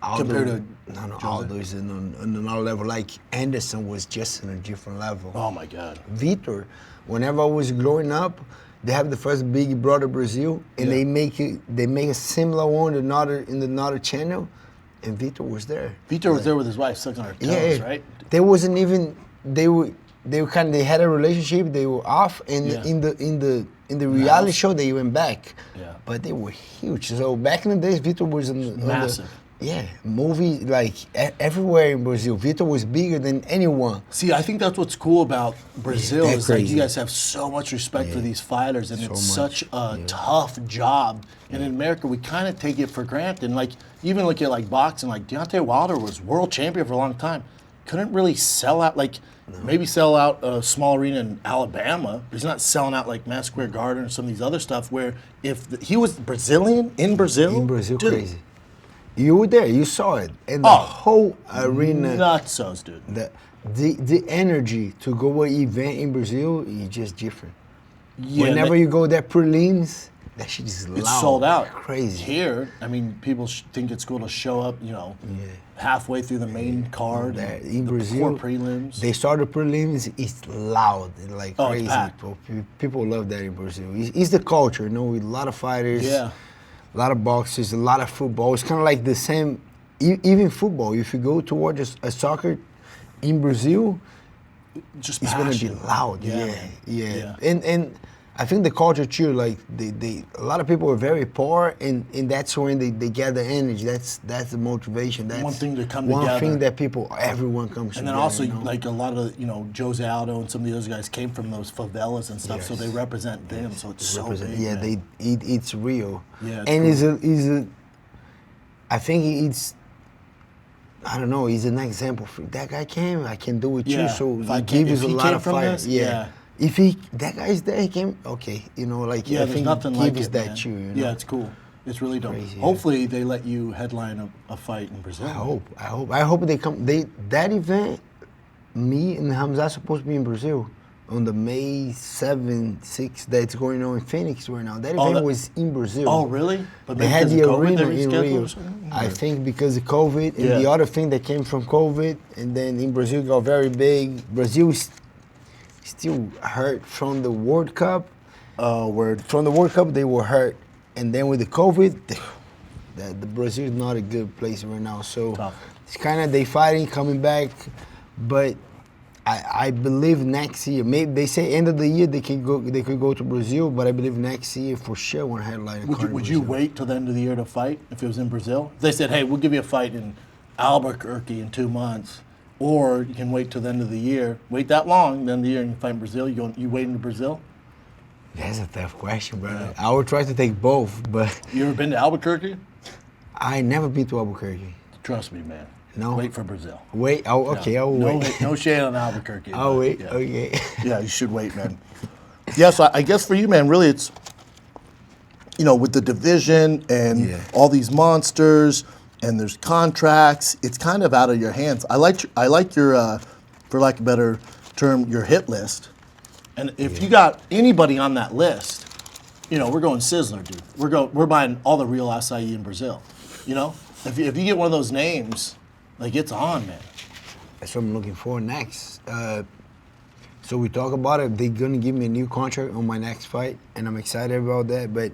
Speaker 4: Aldo,
Speaker 1: compared to
Speaker 4: Aldo is on another level. Like Anderson was just on a different level.
Speaker 1: Oh my God.
Speaker 4: Vitor, whenever I was growing up, they have the first Big Brother Brazil, and they make a similar one in another channel, and Vitor was there.
Speaker 1: Vitor was there with his wife, sucking on her toes, right?
Speaker 4: They wasn't even they had a relationship. They were off, and in the reality show they went back. Yeah. But they were huge. So back in the days, Vitor was massive. Movie like everywhere in Brazil. Vitor was bigger than anyone.
Speaker 1: See, I think that's what's cool about Brazil is like you guys have so much respect for these fighters, and it's such a tough job. And in America, we kind of take it for granted. And like even look at like boxing, like Deontay Wilder was world champion for a long time. Couldn't really sell out maybe sell out a small arena in Alabama, but he's not selling out like Madison Square Garden or some of these other stuff. Where if he was Brazilian in Brazil,
Speaker 4: dude, crazy. You were there. You saw it, and the
Speaker 1: Oh,
Speaker 4: whole arena.
Speaker 1: Nutsos, dude.
Speaker 4: The energy to go an event in Brazil is just different.
Speaker 1: Yeah,
Speaker 4: Whenever you go there prelims, that shit is loud.
Speaker 1: it's sold out.
Speaker 4: Crazy.
Speaker 1: Here, I mean, people think it's cool to show up, halfway through the main card.
Speaker 4: In
Speaker 1: the
Speaker 4: Brazil,
Speaker 1: poor prelims.
Speaker 4: they start the prelims. It's loud, like
Speaker 1: Oh, it's
Speaker 4: crazy.
Speaker 1: packed.
Speaker 4: People love that in Brazil. It's the culture, with a lot of fighters.
Speaker 1: Yeah.
Speaker 4: A lot of boxers, a lot of football. It's kind of like the same, even football. If you go to watch a soccer in Brazil,
Speaker 1: Just
Speaker 4: it's gonna be
Speaker 1: passion.
Speaker 4: loud.
Speaker 1: Yeah,
Speaker 4: Yeah.
Speaker 1: man.
Speaker 4: And I think the culture too, like a lot of people are very poor, and that's when they get the energy. That's the motivation. That's
Speaker 1: One thing to come
Speaker 4: one
Speaker 1: together.
Speaker 4: thing that everyone comes
Speaker 1: And then
Speaker 4: together.
Speaker 1: also,
Speaker 4: you know?
Speaker 1: like a lot of, Jose Aldo and some of the other guys came from those favelas and stuff, so they represent them. So it's so big.
Speaker 4: Yeah,
Speaker 1: man.
Speaker 4: it's real.
Speaker 1: Yeah, it's
Speaker 4: and
Speaker 1: cool.
Speaker 4: I think it's. I don't know. He's an example. For that guy came. I can do it
Speaker 1: Yeah,
Speaker 4: too. So
Speaker 1: if I
Speaker 4: he
Speaker 1: can-
Speaker 4: gives
Speaker 1: if
Speaker 4: a
Speaker 1: he
Speaker 4: lot
Speaker 1: came
Speaker 4: of
Speaker 1: from
Speaker 4: fire.
Speaker 1: this,
Speaker 4: Yeah.
Speaker 1: yeah.
Speaker 4: If that guy's there, he came. Okay,
Speaker 1: Yeah,
Speaker 4: I
Speaker 1: there's
Speaker 4: think
Speaker 1: nothing
Speaker 4: he
Speaker 1: like
Speaker 4: gives
Speaker 1: it,
Speaker 4: that
Speaker 1: man.
Speaker 4: too.
Speaker 1: Yeah, it's cool. It's really dope.
Speaker 4: Crazy, yeah.
Speaker 1: Hopefully, they let you headline a fight in Brazil.
Speaker 4: I hope they come. That event, me and Khamzat supposed to be in Brazil on the May 7th, 6th that's going on in Phoenix right now. That event was in Brazil.
Speaker 1: Oh, really? But
Speaker 4: They
Speaker 1: maybe
Speaker 4: had
Speaker 1: because
Speaker 4: the
Speaker 1: of COVID,
Speaker 4: arena
Speaker 1: they
Speaker 4: in
Speaker 1: rescheduled
Speaker 4: Rio.
Speaker 1: or something?
Speaker 4: I think because of COVID and
Speaker 1: Yeah.
Speaker 4: the other thing that came from COVID, and then in Brazil got very big. Brazil is still hurt from the World Cup.
Speaker 1: Oh, word.
Speaker 4: From the World Cup, they were hurt, and then with the COVID, the Brazil is not a good place right now. So
Speaker 1: Tough.
Speaker 4: it's kind of they fighting, coming back, but I believe next year. Maybe they say end of the year they could go to Brazil, but I believe next year for sure want to headline.
Speaker 1: Would you wait till the end of the year to fight if it was in Brazil? If they said, hey, we'll give you a fight in Albuquerque in 2 months, or you can wait till the end of the year. Wait that long, then the year and you fight in Brazil. You wait in Brazil?
Speaker 4: That's a tough question, brother. I would try to take both, but
Speaker 1: You ever been to Albuquerque?
Speaker 4: I never been to Albuquerque.
Speaker 1: Trust me, man.
Speaker 4: No.
Speaker 1: Wait for Brazil.
Speaker 4: Wait, okay, I'll
Speaker 1: No,
Speaker 4: wait.
Speaker 1: no shade on Albuquerque.
Speaker 4: I'll
Speaker 1: but,
Speaker 4: wait,
Speaker 1: yeah.
Speaker 4: okay.
Speaker 1: Yeah, you should wait, man. Yeah, so I guess for you, man, really it's, with the division and
Speaker 4: Yeah.
Speaker 1: all these monsters and there's contracts, it's kind of out of your hands. I like your, for lack of a better term, your hit list. And if you got anybody on that list, we're going Sizzler, dude. We're buying all the real acai in Brazil. If you get one of those names, like it's on, man.
Speaker 4: That's what I'm looking for next. So we talk about it. They're gonna give me a new contract on my next fight, and I'm excited about that. But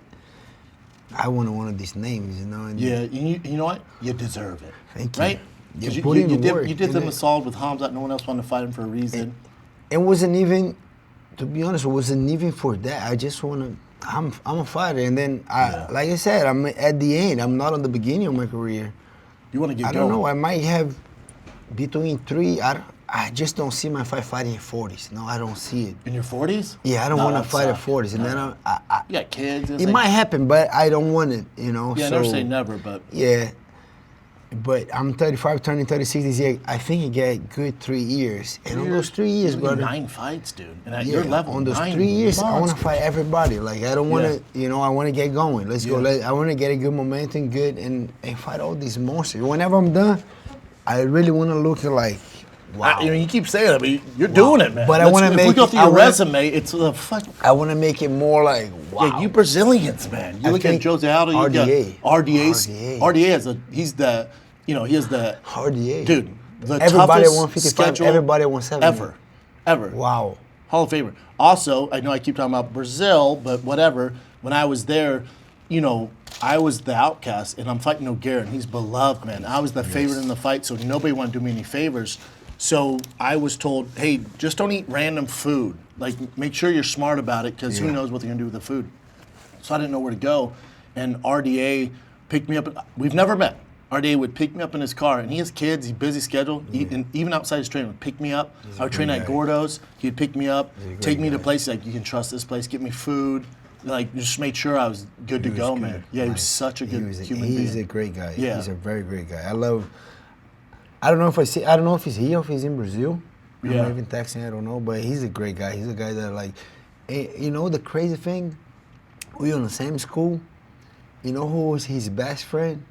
Speaker 4: I want one of these names, And
Speaker 1: Yeah, you know what? You deserve it.
Speaker 4: Thank you.
Speaker 1: Right?
Speaker 4: You
Speaker 1: 'Cause
Speaker 4: put in the work,
Speaker 1: you did them
Speaker 4: innit?
Speaker 1: a solid with Khamzat. No one else wanted to fight him for a reason.
Speaker 4: It wasn't even, to be honest, it wasn't even for that. I just wanna. I'm a fighter, and then like I said, I'm at the end. I'm not on the beginning of my career.
Speaker 1: You want to get
Speaker 4: I
Speaker 1: going.
Speaker 4: don't know. I might have between three. I just don't see my fight fighting in 40s. No, I don't see it.
Speaker 1: In your 40s?
Speaker 4: Yeah, I don't
Speaker 1: No,
Speaker 4: want to
Speaker 1: that
Speaker 4: fight at
Speaker 1: sucks.
Speaker 4: 40s, and then I
Speaker 1: You got kids.
Speaker 4: it might happen, but I don't want it.
Speaker 1: Yeah,
Speaker 4: so,
Speaker 1: never say never, but
Speaker 4: Yeah, but I'm 35, turning 36 this year. I think I get good 3 years, and on those 3 years,
Speaker 1: you
Speaker 4: brother.
Speaker 1: 9 fights, dude. And at
Speaker 4: Yeah,
Speaker 1: your level,
Speaker 4: on those
Speaker 1: 9
Speaker 4: 3 years, I want to
Speaker 1: monsters.
Speaker 4: fight everybody. Like I don't want to, I want to get going. Let's go.
Speaker 1: Yeah.
Speaker 4: I want to get a good momentum, good, and fight all these monsters. Whenever I'm done, I really want to look like, wow.
Speaker 1: You keep saying it, but you're doing it, man.
Speaker 4: But I wanna
Speaker 1: if
Speaker 4: make
Speaker 1: we go
Speaker 4: it-
Speaker 1: through
Speaker 4: I
Speaker 1: your
Speaker 4: wanna-
Speaker 1: resume, it's a fuck.
Speaker 4: I want to make it more like, wow.
Speaker 1: Yeah, you Brazilians, man. You
Speaker 4: I
Speaker 1: look at
Speaker 4: think
Speaker 1: Jose Aldo, you
Speaker 4: RDA.
Speaker 1: got RDA's.
Speaker 4: RDA.
Speaker 1: RDA is he has the
Speaker 4: RDA.
Speaker 1: dude. The
Speaker 4: Everybody
Speaker 1: toughest
Speaker 4: 155,
Speaker 1: schedule
Speaker 4: everybody 170.
Speaker 1: ever.
Speaker 4: Wow.
Speaker 1: Hall of Famer. Also, I know I keep talking about Brazil, but whatever. When I was there, I was the outcast, and I'm fighting Nogueira, and he's beloved, man. I was the favorite in the fight, so nobody wanted to do me any favors. So I was told, hey, just don't eat random food. Like, make sure you're smart about it, because who knows what they're going to do with the food. So I didn't know where to go. And RDA picked me up. We've never met. RDA would pick me up in his car, and he has kids, he's busy schedule, and even outside his training, would pick me up. I would train at Gordo's, he'd pick me up, take me to places like, you can trust this place, get me food, like just made sure I was good to go, man. Yeah, he was such a good human being.
Speaker 4: He's a great guy.
Speaker 1: Yeah.
Speaker 4: He's a very great guy. I don't know if he's here or if he's in Brazil. I'm
Speaker 1: Yeah.
Speaker 4: not even texting, I don't know, but he's a great guy. He's a guy that the crazy thing, we were in the same school. You know who was his best friend?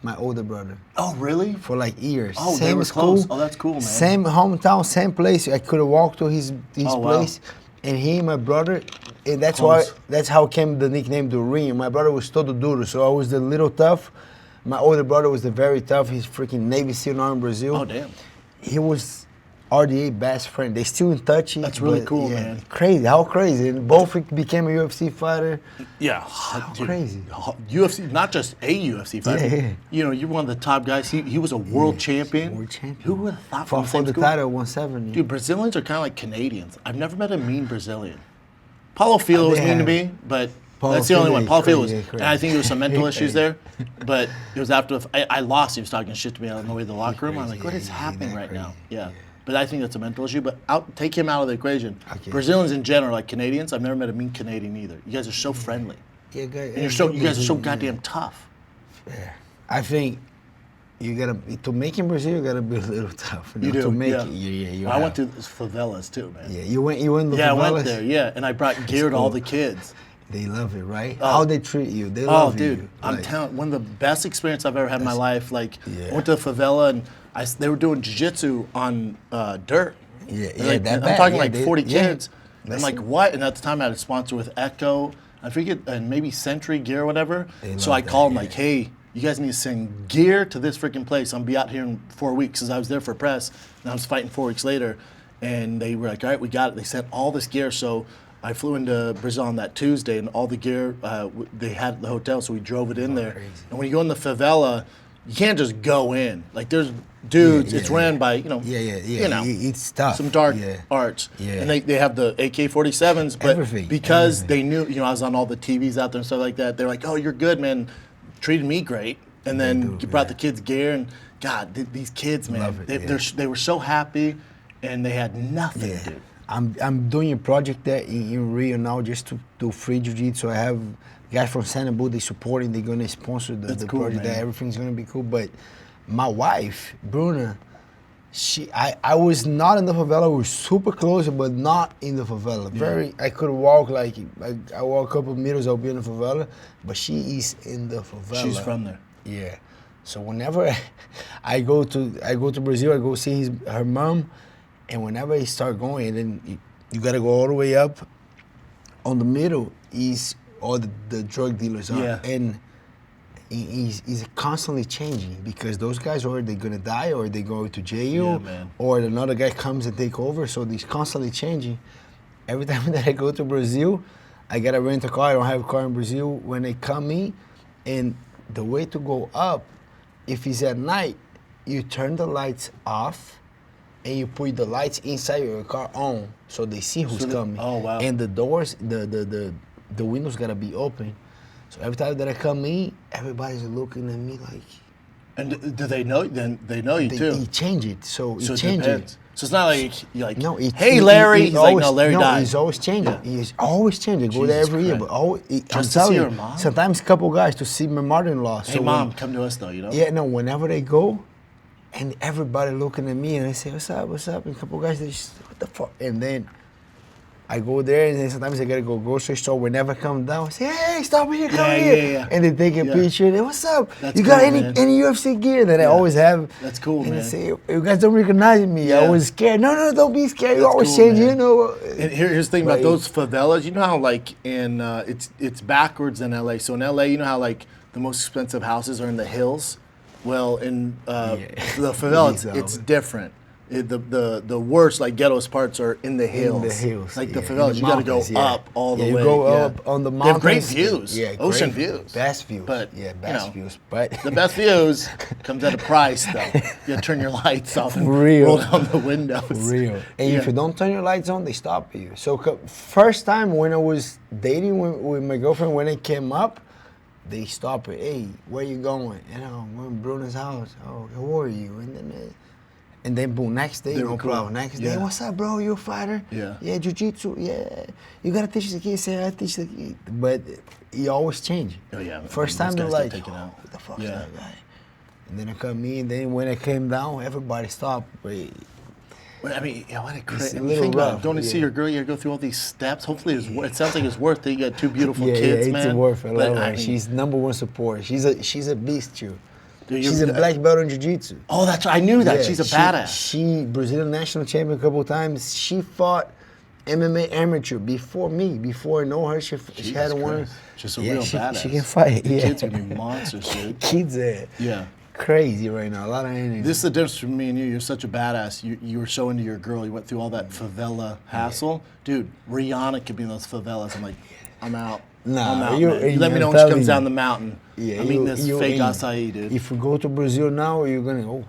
Speaker 4: my older brother.
Speaker 1: Oh, really?
Speaker 4: For like years.
Speaker 1: Oh,
Speaker 4: same
Speaker 1: they were
Speaker 4: school,
Speaker 1: close. Oh, that's cool, man.
Speaker 4: Same hometown, same place. I could have walked to his
Speaker 1: Oh, wow.
Speaker 4: place, and he, my brother, and that's
Speaker 1: Close.
Speaker 4: why that's how came the nickname the Ring. My brother was todo duro, so I was the little tough. My older brother was the very tough. He's freaking Navy SEAL now in Brazil.
Speaker 1: Oh, damn.
Speaker 4: He was RDA best friend. They still in touch.
Speaker 1: That's really
Speaker 4: but,
Speaker 1: cool,
Speaker 4: yeah,
Speaker 1: man.
Speaker 4: Crazy, how crazy. And both became a UFC fighter.
Speaker 1: Yeah, dude,
Speaker 4: crazy.
Speaker 1: UFC, not just a UFC fighter.
Speaker 4: Yeah, yeah.
Speaker 1: You know, you're one of the top guys. He was a world champion.
Speaker 4: World champion.
Speaker 1: Who would have thought
Speaker 4: For
Speaker 1: from
Speaker 4: the
Speaker 1: school?
Speaker 4: title, 170.
Speaker 1: Dude, Brazilians are kind of like Canadians. I've never met a mean Brazilian. Paulo Filho was mean to me, but
Speaker 4: Paulo
Speaker 1: that's the only
Speaker 4: Filho,
Speaker 1: one. Paulo Filho was,
Speaker 4: crazy,
Speaker 1: and I think there was some mental issues
Speaker 4: crazy.
Speaker 1: there. But it was after I lost. He was talking shit to me on the way to the locker room. I'm like, what is
Speaker 4: yeah,
Speaker 1: happening
Speaker 4: that
Speaker 1: right now?
Speaker 4: crazy.
Speaker 1: Yeah. But I think that's a mental issue. But take him out of the equation.
Speaker 4: Okay.
Speaker 1: Brazilians in general, like Canadians, I've never met a mean Canadian either. You guys are so friendly.
Speaker 4: Yeah,
Speaker 1: And you guys are so goddamn tough.
Speaker 4: Yeah. I think you gotta to make in Brazil. You gotta be a little tough.
Speaker 1: You do,
Speaker 4: to make
Speaker 1: yeah.
Speaker 4: it. You
Speaker 1: I
Speaker 4: have.
Speaker 1: went to favelas too, man.
Speaker 4: Yeah, you went. You went. To
Speaker 1: Yeah, I
Speaker 4: favelas?
Speaker 1: went there. Yeah, and I brought gear to all
Speaker 4: cool.
Speaker 1: the kids.
Speaker 4: They love it, right?
Speaker 1: Oh.
Speaker 4: How they treat you. They
Speaker 1: Oh,
Speaker 4: love
Speaker 1: dude,
Speaker 4: you.
Speaker 1: I'm
Speaker 4: Like,
Speaker 1: telling. One of the best experience I've ever had in my life. Like,
Speaker 4: Yeah.
Speaker 1: I went to the favela and they were doing jiu-jitsu on dirt.
Speaker 4: Yeah,
Speaker 1: And
Speaker 4: yeah,
Speaker 1: like,
Speaker 4: that
Speaker 1: I'm
Speaker 4: bad.
Speaker 1: talking
Speaker 4: Yeah,
Speaker 1: like
Speaker 4: they-
Speaker 1: 40
Speaker 4: yeah.
Speaker 1: kids. I'm like,
Speaker 4: Listen.
Speaker 1: what? And at the time, I had a sponsor with Echo, I forget, and maybe Century Gear or whatever.
Speaker 4: They
Speaker 1: So
Speaker 4: love
Speaker 1: I
Speaker 4: that,
Speaker 1: called them
Speaker 4: yeah.
Speaker 1: like, hey, you guys need to send gear to this freaking place. I'm be out here in 4 weeks, because I was there for press, and I was fighting 4 weeks later. And they were like, all right, we got it. They sent all this gear. So I flew into Brazil on that Tuesday, and all the gear they had at the hotel, so we drove it in there.
Speaker 4: crazy.
Speaker 1: And when you go in the favela, you can't just go in. Like, there's dudes,
Speaker 4: Yeah,
Speaker 1: it's
Speaker 4: yeah,
Speaker 1: ran
Speaker 4: yeah.
Speaker 1: by,
Speaker 4: Yeah.
Speaker 1: you know,
Speaker 4: It's tough.
Speaker 1: some dark
Speaker 4: Yeah.
Speaker 1: arts.
Speaker 4: Yeah.
Speaker 1: And they have the AK-47s, but
Speaker 4: Everything,
Speaker 1: because
Speaker 4: everything.
Speaker 1: they knew, I was on all the TVs out there and stuff like that, they're like, oh, you're good, man. Treated me great. And then you brought the kids gear, and God, these kids, man,
Speaker 4: Love it,
Speaker 1: they were so happy, and they had nothing,
Speaker 4: Yeah.
Speaker 1: dude.
Speaker 4: I'm doing a project there in Rio now just to do free jiu-jitsu. I have guys from Santabu, they supporting, they're gonna sponsor the
Speaker 1: cool,
Speaker 4: project
Speaker 1: man.
Speaker 4: there. Everything's gonna be cool. But my wife, Bruna, I was not in the favela, we were super close, but not in the favela. I could walk like I walk a couple of meters, I'll be in the favela, but she is in the favela.
Speaker 1: She's from there.
Speaker 4: Yeah. So whenever I go to Brazil, I go see her mom, and whenever I start going, and then you gotta go all the way up. On the middle is all the drug dealers are,
Speaker 1: Yeah.
Speaker 4: and he's constantly changing because those guys are they gonna die or they go to jail,
Speaker 1: Yeah, man.
Speaker 4: or another guy comes and take over. So he's constantly changing. Every time that I go to Brazil, I gotta rent a car. I don't have a car in Brazil. When they come in, and the way to go up, if it's at night, you turn the lights off, and you put the lights inside your car on, so they see who's coming.
Speaker 1: Oh, wow.
Speaker 4: And the doors, the windows gotta be open. So every time that I come in, everybody's looking at me like.
Speaker 1: And do they know? Then they know you too.
Speaker 4: He changed it, so he
Speaker 1: So it
Speaker 4: changed
Speaker 1: depends.
Speaker 4: it.
Speaker 1: So it's not like you're like,
Speaker 4: No,
Speaker 1: hey Larry. He's like, no, Larry
Speaker 4: no,
Speaker 1: died.
Speaker 4: he's always changing.
Speaker 1: Yeah.
Speaker 4: He's always changing. Go there
Speaker 1: Jesus
Speaker 4: every year,
Speaker 1: Christ.
Speaker 4: but always, I'm
Speaker 1: Just to
Speaker 4: telling
Speaker 1: see
Speaker 4: you,
Speaker 1: her mom?
Speaker 4: sometimes a couple guys to see my mother-in-law.
Speaker 1: Hey
Speaker 4: So
Speaker 1: mom,
Speaker 4: when-
Speaker 1: come to us though, you know.
Speaker 4: yeah, no, whenever they go, and everybody looking at me, and I say, what's up? And a couple guys, they just, what the fuck? And then I go there, and then sometimes I gotta go grocery store. Whenever I come down, I say, hey, stop here, come
Speaker 1: Yeah,
Speaker 4: here.
Speaker 1: yeah, yeah.
Speaker 4: And they take a
Speaker 1: Yeah.
Speaker 4: picture, and what's up?
Speaker 1: That's
Speaker 4: you got
Speaker 1: cool,
Speaker 4: any
Speaker 1: man.
Speaker 4: UFC gear that I always have?
Speaker 1: That's cool,
Speaker 4: and
Speaker 1: man.
Speaker 4: they say, you guys don't recognize me.
Speaker 1: Yeah.
Speaker 4: I was scared. No, don't be scared. You
Speaker 1: That's
Speaker 4: always
Speaker 1: cool,
Speaker 4: change,
Speaker 1: man.
Speaker 4: you know.
Speaker 1: And here's the thing about
Speaker 4: Right.
Speaker 1: those favelas. You know how like in it's backwards in LA. So in LA, you know how like the most expensive houses are in the hills. Well, in the favela, it's different. The worst like ghettoest parts are in the hills.
Speaker 4: In the hills,
Speaker 1: Like the
Speaker 4: yeah.
Speaker 1: favelas,
Speaker 4: In the
Speaker 1: you got to go
Speaker 4: mountains, yeah.
Speaker 1: up all the
Speaker 4: Yeah, you
Speaker 1: way.
Speaker 4: go
Speaker 1: yeah.
Speaker 4: up on the
Speaker 1: They have great
Speaker 4: mountains.
Speaker 1: views.
Speaker 4: Yeah,
Speaker 1: Ocean
Speaker 4: great
Speaker 1: views.
Speaker 4: Best views.
Speaker 1: But
Speaker 4: yeah,
Speaker 1: you
Speaker 4: best
Speaker 1: know,
Speaker 4: views. But
Speaker 1: the best views comes at a price though. You gotta turn your lights off and
Speaker 4: Real.
Speaker 1: roll down the windows.
Speaker 4: real. And
Speaker 1: Yeah.
Speaker 4: if you don't turn your lights on, they stop you. So first time when I was dating with my girlfriend, when it came up, they stop it. Hey, where you going? You know, we're in Bruno's house. Oh, who are you? And then boom, next day,
Speaker 1: They
Speaker 4: no
Speaker 1: were cool.
Speaker 4: problem. Next day,
Speaker 1: Yeah.
Speaker 4: what's up, bro? You a fighter?
Speaker 1: Yeah.
Speaker 4: Yeah, jiu-jitsu. Yeah. You gotta teach the kids. Say, I teach the kids. But he always change.
Speaker 1: Oh, yeah.
Speaker 4: First
Speaker 1: I
Speaker 4: time
Speaker 1: mean,
Speaker 4: they're
Speaker 1: those guys
Speaker 4: like,
Speaker 1: still take it
Speaker 4: oh,
Speaker 1: out.
Speaker 4: what the fuck's
Speaker 1: Yeah.
Speaker 4: that guy? And then I come in. Then when I came down, everybody stopped. But
Speaker 1: Well, I mean, yeah, what a
Speaker 4: It's
Speaker 1: crazy.
Speaker 4: a little
Speaker 1: Think about it.
Speaker 4: rough,
Speaker 1: Going to see
Speaker 4: yeah.
Speaker 1: your girl, you gotta go through all these steps. Hopefully, it sounds like it's worth it. You got two beautiful
Speaker 4: yeah,
Speaker 1: kids,
Speaker 4: it's
Speaker 1: man.
Speaker 4: worth it. I
Speaker 1: But,
Speaker 4: love her.
Speaker 1: I mean,
Speaker 4: She's number one support. She's a beast too.
Speaker 1: Dude,
Speaker 4: She's a black belt in jiu-jitsu.
Speaker 1: Oh, that's I knew that.
Speaker 4: Yeah,
Speaker 1: She's a badass.
Speaker 4: She Brazilian national champion a couple times. She fought MMA amateur before me. Before I know her, she had one.
Speaker 1: She's a real badass.
Speaker 4: She can fight.
Speaker 1: The
Speaker 4: Yeah.
Speaker 1: kids gonna be monsters, dude.
Speaker 4: Kids are
Speaker 1: Yeah.
Speaker 4: crazy right now. A lot of energy.
Speaker 1: This is the difference between me and you. You're such a badass. You were so into your girl. You went through all that favela hassle. Dude, Rihanna could be in those favelas. I'm like, I'm out.
Speaker 4: Nah,
Speaker 1: I'm out,
Speaker 4: you-
Speaker 1: man. You let me
Speaker 4: I'm
Speaker 1: know when she
Speaker 4: telling
Speaker 1: comes
Speaker 4: you.
Speaker 1: down the mountain.
Speaker 4: Yeah,
Speaker 1: I'm eating this fake
Speaker 4: in.
Speaker 1: acai, dude.
Speaker 4: If we go to Brazil now, you're gonna
Speaker 1: Oh,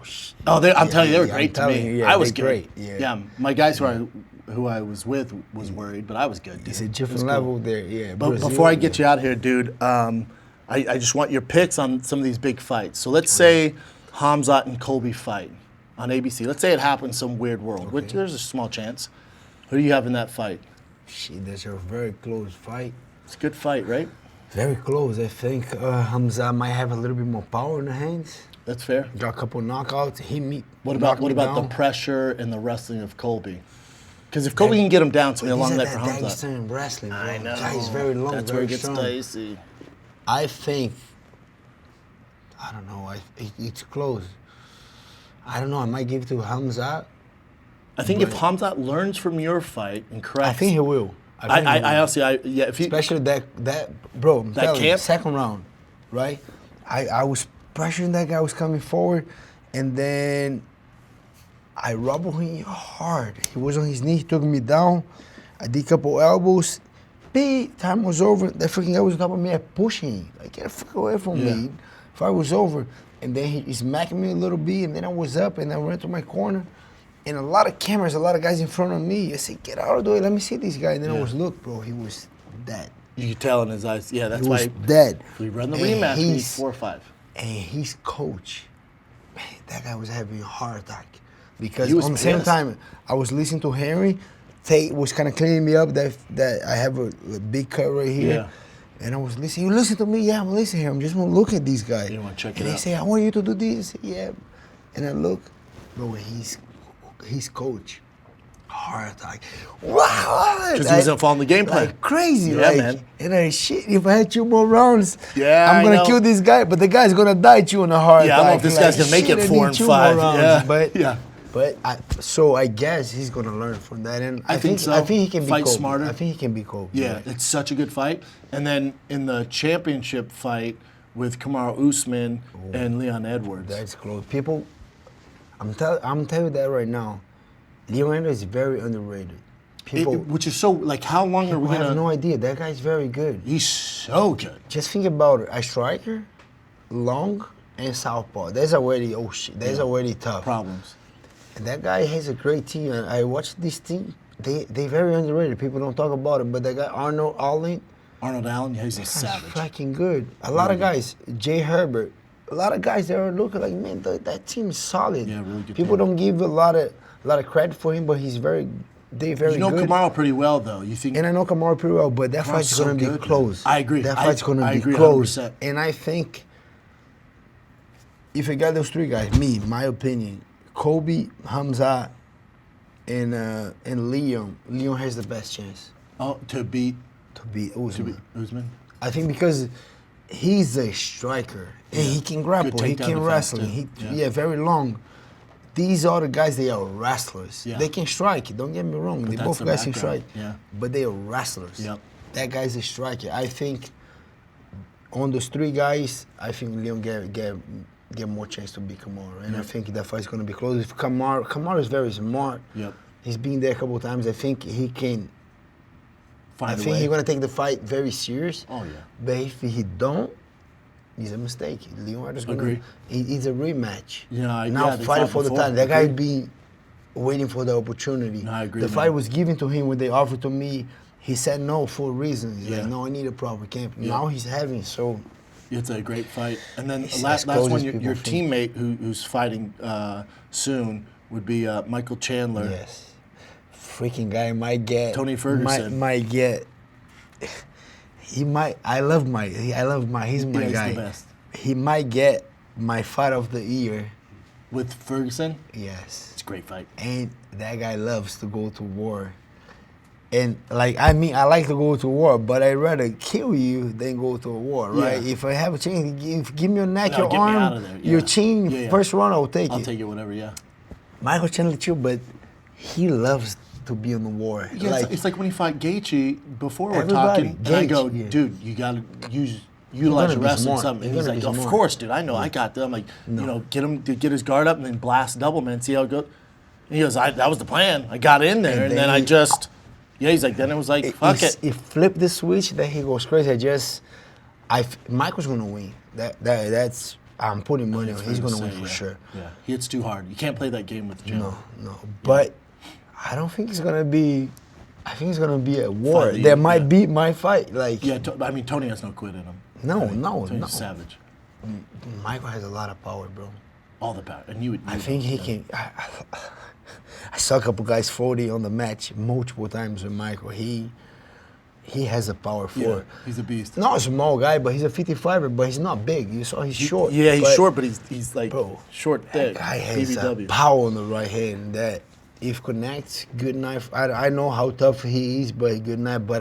Speaker 1: I'm telling you, they were
Speaker 4: yeah,
Speaker 1: great
Speaker 4: I'm
Speaker 1: to
Speaker 4: telling
Speaker 1: me.
Speaker 4: you, yeah,
Speaker 1: I was
Speaker 4: they're
Speaker 1: good.
Speaker 4: great, yeah.
Speaker 1: My guys who I was with was worried, but I was good, dude.
Speaker 4: It's a
Speaker 1: It was
Speaker 4: different
Speaker 1: cool.
Speaker 4: level there. Yeah.
Speaker 1: But
Speaker 4: Brazil,
Speaker 1: before I get you out here, dude, I just want your picks on some of these big fights. So let's say Khamzat and Colby fight on ABC. Let's say it happens in some weird world, which there's a small chance. Who do you have in that fight?
Speaker 4: Shit, that's a very close fight.
Speaker 1: It's a good fight, right?
Speaker 4: Very close. I think Khamzat might have a little bit more power in the hands.
Speaker 1: That's fair.
Speaker 4: Got a couple knockouts.
Speaker 1: What about the pressure and the wrestling of Colby? Because if Colby can get him down, it's gonna be a long night for Khamzat.
Speaker 4: Dagestan wrestling, bro.
Speaker 1: I know.
Speaker 4: Guy is very long,
Speaker 1: That's
Speaker 4: very
Speaker 1: where it gets
Speaker 4: strong.
Speaker 1: dicey.
Speaker 4: I think, I don't know. It's close. I don't know. I might give it to Khamzat.
Speaker 1: I think if Khamzat learns from your fight and corrects,
Speaker 4: I think he will.
Speaker 1: I honestly, if he,
Speaker 4: Especially that bro, I'm
Speaker 1: That
Speaker 4: telling you,
Speaker 1: camp?
Speaker 4: second round, right? I was pressuring that guy, was coming forward, and then I robbed him hard. He was on his knee, he took me down. I did a couple elbows. Beep, time was over. That freaking guy was on top of me. I pushed him. Like, get the fuck away from me. Fight was over. And then he smacked me a little bit, and then I was up, and I ran to my corner. And a lot of cameras, a lot of guys in front of me. I said, get out of the way, let me see this guy. And then I was, look, bro, he was dead.
Speaker 1: you could tell in his eyes, yeah, that's
Speaker 4: He was
Speaker 1: why
Speaker 4: dead.
Speaker 1: if we run the
Speaker 4: And
Speaker 1: rematch, we need
Speaker 4: he's-
Speaker 1: 4 or 5.
Speaker 4: And his coach, man, that guy was having a heart attack. Because
Speaker 1: He was
Speaker 4: on the same
Speaker 1: pissed.
Speaker 4: time, I was listening to Henry. Tate was kind of cleaning me up that I have a big cut right here.
Speaker 1: Yeah.
Speaker 4: And I was listening. You listen to me? Yeah, I'm listening here. I'm just want to look at these guys.
Speaker 1: You wanna check
Speaker 4: and
Speaker 1: it
Speaker 4: they
Speaker 1: out.
Speaker 4: say, I want you to do this. I say, yeah. And I look, bro, his coach, heart attack. Wow!
Speaker 1: Because he wasn't following the game plan.
Speaker 4: Like crazy,
Speaker 1: Yeah,
Speaker 4: like,
Speaker 1: man.
Speaker 4: and I shit, if I had 2 more rounds,
Speaker 1: Yeah,
Speaker 4: I'm
Speaker 1: I
Speaker 4: gonna
Speaker 1: know.
Speaker 4: kill this guy, but the guy's gonna die chewing a heart
Speaker 1: Yeah, I don't know
Speaker 4: attack.
Speaker 1: if this guy's gonna make
Speaker 4: shit,
Speaker 1: it
Speaker 4: I
Speaker 1: 4
Speaker 4: need
Speaker 1: and
Speaker 4: 2 more
Speaker 1: 5.
Speaker 4: rounds,
Speaker 1: Yeah,
Speaker 4: but
Speaker 1: yeah.
Speaker 4: But so I guess he's gonna learn from that, and
Speaker 1: I think so.
Speaker 4: I think he can
Speaker 1: Fight
Speaker 4: be Kobe.
Speaker 1: smarter.
Speaker 4: I think he can be Kobe.
Speaker 1: Yeah, it's such a good fight. And then in the championship fight with Kamaru Usman and Leon Edwards.
Speaker 4: That's close. People, I'm telling you that right now. Leon Edwards is very underrated. People
Speaker 1: Which is so, like, how long are we
Speaker 4: I have
Speaker 1: gonna?
Speaker 4: no idea. That guy's very good.
Speaker 1: He's so good.
Speaker 4: Just think about it. A striker, long, and southpaw. That's already That's already tough.
Speaker 1: Problems.
Speaker 4: And that guy has a great team. And I watched this team. They very underrated. People don't talk about it. But that guy Arnold Allen,
Speaker 1: Arnold Allen, yeah, he's a
Speaker 4: guy's
Speaker 1: savage.
Speaker 4: fucking good. A lot of guys, Jay Herbert, a lot of guys that are looking like, man, that team is solid.
Speaker 1: Yeah, really good
Speaker 4: People
Speaker 1: team.
Speaker 4: don't give a lot of credit for him, but he's very
Speaker 1: You
Speaker 4: good.
Speaker 1: know Kamaru pretty well, though. You think?
Speaker 4: And I know Kamaru pretty well, but that
Speaker 1: Kamaru's
Speaker 4: fight's
Speaker 1: so
Speaker 4: going to be
Speaker 1: good,
Speaker 4: close.
Speaker 1: man. I agree.
Speaker 4: That
Speaker 1: I-
Speaker 4: fight's going
Speaker 1: I
Speaker 4: to
Speaker 1: agree
Speaker 4: be close.
Speaker 1: 100%.
Speaker 4: And I think if you got those 3 guys, my opinion, Colby, Khamzat, and Leon has the best chance
Speaker 1: Oh, to beat
Speaker 4: to beat Usman.
Speaker 1: Usman.
Speaker 4: I think because he's a striker and he can grapple, he
Speaker 1: takedown
Speaker 4: can
Speaker 1: defense,
Speaker 4: wrestle.
Speaker 1: too.
Speaker 4: Yeah, very long. These other guys, they are wrestlers.
Speaker 1: Yeah.
Speaker 4: They can strike. Don't get me wrong. They
Speaker 1: that's
Speaker 4: both
Speaker 1: the
Speaker 4: guys can
Speaker 1: background,
Speaker 4: strike.
Speaker 1: yeah.
Speaker 4: But they are wrestlers.
Speaker 1: Yep.
Speaker 4: That guy's a striker. I think on those 3 guys, I think Leon get more chance to beat Kamaru. And I think that fight's going to be close. If Kamaru is very smart.
Speaker 1: Yep.
Speaker 4: He's been there a couple of times. I think he can.
Speaker 1: Find
Speaker 4: I
Speaker 1: a
Speaker 4: think
Speaker 1: way.
Speaker 4: he's gonna take the fight very serious.
Speaker 1: Oh, yeah.
Speaker 4: But if he don't, he's a mistake. Leon is gonna.
Speaker 1: Agree.
Speaker 4: It's a rematch.
Speaker 1: Yeah,
Speaker 4: Now
Speaker 1: they
Speaker 4: fighting
Speaker 1: fought
Speaker 4: for the
Speaker 1: before.
Speaker 4: time. That guy
Speaker 1: Agree.
Speaker 4: been waiting for the opportunity.
Speaker 1: No, I agree,
Speaker 4: The
Speaker 1: man.
Speaker 4: fight was given to him when they offered to me. He said no for a reason. He's
Speaker 1: Yeah.
Speaker 4: like, no, I need a proper camp.
Speaker 1: Yeah.
Speaker 4: Now he's having so.
Speaker 1: It's a great fight. And then
Speaker 4: It's
Speaker 1: last
Speaker 4: as close
Speaker 1: one,
Speaker 4: as
Speaker 1: your
Speaker 4: people think.
Speaker 1: teammate who's fighting soon would be Michael Chandler.
Speaker 4: Yes. Freaking guy might get.
Speaker 1: Tony Ferguson.
Speaker 4: Might get. He might. I love Mike. He's my
Speaker 1: Yeah, he's
Speaker 4: guy.
Speaker 1: the best.
Speaker 4: He might get my fight of the year.
Speaker 1: With Ferguson,
Speaker 4: Yes.
Speaker 1: it's a great fight.
Speaker 4: And that guy loves to go to war. And like I like to go to war, but I'd rather kill you than go to a war, right?
Speaker 1: Yeah.
Speaker 4: If I have a chance, give me your neck,
Speaker 1: No,
Speaker 4: your
Speaker 1: get me out
Speaker 4: arm,
Speaker 1: of there,
Speaker 4: your
Speaker 1: yeah.
Speaker 4: chain,
Speaker 1: Yeah, yeah.
Speaker 4: first round, I'll take
Speaker 1: I'll
Speaker 4: it.
Speaker 1: take it, whatever. Yeah.
Speaker 4: Michael Chandler too, but he loves to be on the war.
Speaker 1: Yeah, it's like when he fought Gaethje before we're
Speaker 4: Everybody,
Speaker 1: talking, and I go,
Speaker 4: Gaethje, yeah.
Speaker 1: dude, you gotta utilize
Speaker 4: gonna
Speaker 1: your
Speaker 4: be
Speaker 1: wrestling
Speaker 4: smart.
Speaker 1: something. And
Speaker 4: You're
Speaker 1: he's
Speaker 4: gonna
Speaker 1: like,
Speaker 4: be
Speaker 1: of
Speaker 4: smart.
Speaker 1: course, dude, I know, I got them. I'm like, you know, get him to get his guard up and then blast double, man, see how it goes. And he goes, that was the plan. I got in there, and then I just, he's like, then it was like, fuck it.
Speaker 4: He flipped the switch, then he goes crazy. Michael's gonna win. That's I'm putting money on. He's gonna win for sure.
Speaker 1: Yeah, he hits too hard. You can't play that game with the gym.
Speaker 4: No. But I don't think it's gonna be. I think it's gonna be a war
Speaker 1: Fight,
Speaker 4: that might beat my fight. Like
Speaker 1: Yeah, I mean, Tony has no quit in him.
Speaker 4: no.
Speaker 1: Tony's savage.
Speaker 4: Michael has a lot of power, bro.
Speaker 1: All the power. And you would.
Speaker 4: I think he can. I saw a couple guys 40 on the match multiple times with Michael. He has a power for
Speaker 1: Yeah,
Speaker 4: it.
Speaker 1: he's a beast.
Speaker 4: Not a small guy, but he's a 55er, but he's not big. You saw he's short.
Speaker 1: Yeah, he's
Speaker 4: but,
Speaker 1: short, but he's like
Speaker 4: bro,
Speaker 1: short, thick.
Speaker 4: That guy has
Speaker 1: BBW.
Speaker 4: power on the right hand that if connects, good knife. I know how tough he is, but good knife. But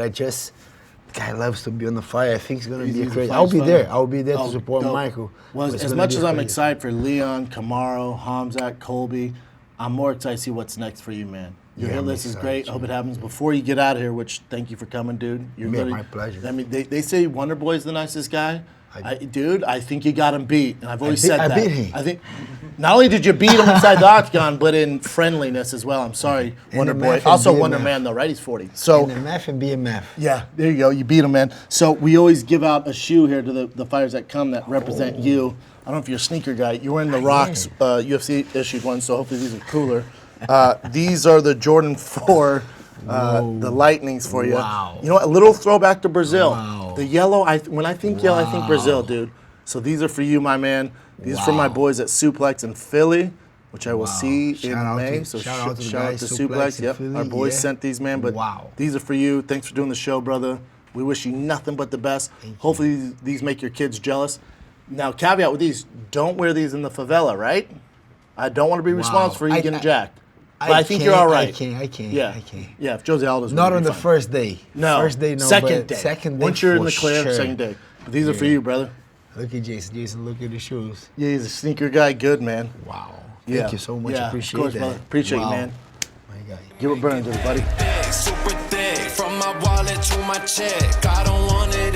Speaker 4: guy loves to be on the fire. I think it's gonna be
Speaker 1: He's
Speaker 4: crazy.
Speaker 1: a
Speaker 4: I'll be
Speaker 1: fighter.
Speaker 4: there. I'll be there to
Speaker 1: Oh,
Speaker 4: support
Speaker 1: dope.
Speaker 4: Michael.
Speaker 1: Well,
Speaker 4: But it's
Speaker 1: as
Speaker 4: gonna
Speaker 1: much
Speaker 4: be
Speaker 1: as I'm
Speaker 4: crazy.
Speaker 1: excited for Leon, Kamaru, Khamzat, Colby, I'm more excited to see what's next for you, man. Your
Speaker 4: Yeah,
Speaker 1: hit
Speaker 4: I'm
Speaker 1: list is
Speaker 4: excited,
Speaker 1: great. I hope
Speaker 4: too.
Speaker 1: it happens before you get out of here, which thank you for coming, dude. You're
Speaker 4: Yeah,
Speaker 1: literally-
Speaker 4: my pleasure.
Speaker 1: I mean, they say Wonder Boy's the nicest guy. Dude, I think you got him beat, and I've always said
Speaker 4: I
Speaker 1: that.
Speaker 4: beat him.
Speaker 1: I think not only did you beat him inside the octagon, but in friendliness as well. I'm sorry,
Speaker 4: And
Speaker 1: Wonder
Speaker 4: the
Speaker 1: Boy.
Speaker 4: math and
Speaker 1: Also,
Speaker 4: BMF.
Speaker 1: Wonder Man, though, right? He's 40. So
Speaker 4: NMF and BMF.
Speaker 1: yeah, there you go. You beat him, man. So we always give out a shoe here to the fighters that come that represent you. I don't know if you're a sneaker guy. You're wearing the Rocks UFC issued one, so hopefully these are cooler. These are the Jordan 4, the Lightnings for you.
Speaker 4: Wow.
Speaker 1: You know what? A little throwback to Brazil.
Speaker 4: Wow.
Speaker 1: The yellow, when I think yellow, I think Brazil, dude. So these are for you, my man. These are for my boys at Suplex in Philly, which I will see
Speaker 4: Shout
Speaker 1: in
Speaker 4: out
Speaker 1: May.
Speaker 4: to-
Speaker 1: So
Speaker 4: shout out to the
Speaker 1: shout out
Speaker 4: guys,
Speaker 1: to
Speaker 4: Suplex
Speaker 1: Suplex.
Speaker 4: in
Speaker 1: Yep,
Speaker 4: Philly,
Speaker 1: our boys
Speaker 4: yeah.
Speaker 1: sent these, man. But
Speaker 4: Wow.
Speaker 1: these are for you. Thanks for doing the show, brother. We wish you nothing but the best. Hopefully these make your kids jealous. Now, caveat with these, don't wear these in the favela, right? I don't want to be responsible for you getting jacked. But I think you're all right.
Speaker 4: I can't.
Speaker 1: Yeah.
Speaker 4: I can't.
Speaker 1: Yeah, if Jose Aldo's
Speaker 4: Not
Speaker 1: with
Speaker 4: on
Speaker 1: you,
Speaker 4: the
Speaker 1: fine.
Speaker 4: first day.
Speaker 1: No.
Speaker 4: First day, no.
Speaker 1: Second
Speaker 4: but
Speaker 1: day.
Speaker 4: Second day.
Speaker 1: Once you're in
Speaker 4: for
Speaker 1: the clear,
Speaker 4: sure.
Speaker 1: second day. But these are for you, brother.
Speaker 4: Look at Jason. Jason, look at the shoes.
Speaker 1: Yeah, he's a sneaker guy. Good, man.
Speaker 4: Wow.
Speaker 1: Yeah.
Speaker 4: Thank you so much.
Speaker 1: Yeah,
Speaker 4: Appreciate
Speaker 1: of course,
Speaker 4: that.
Speaker 1: brother. Appreciate you,
Speaker 4: Wow.
Speaker 1: man.
Speaker 4: My guy.
Speaker 1: Gilbert Burns, everybody.
Speaker 2: Thick, super thick, from my wallet to my check. I don't want it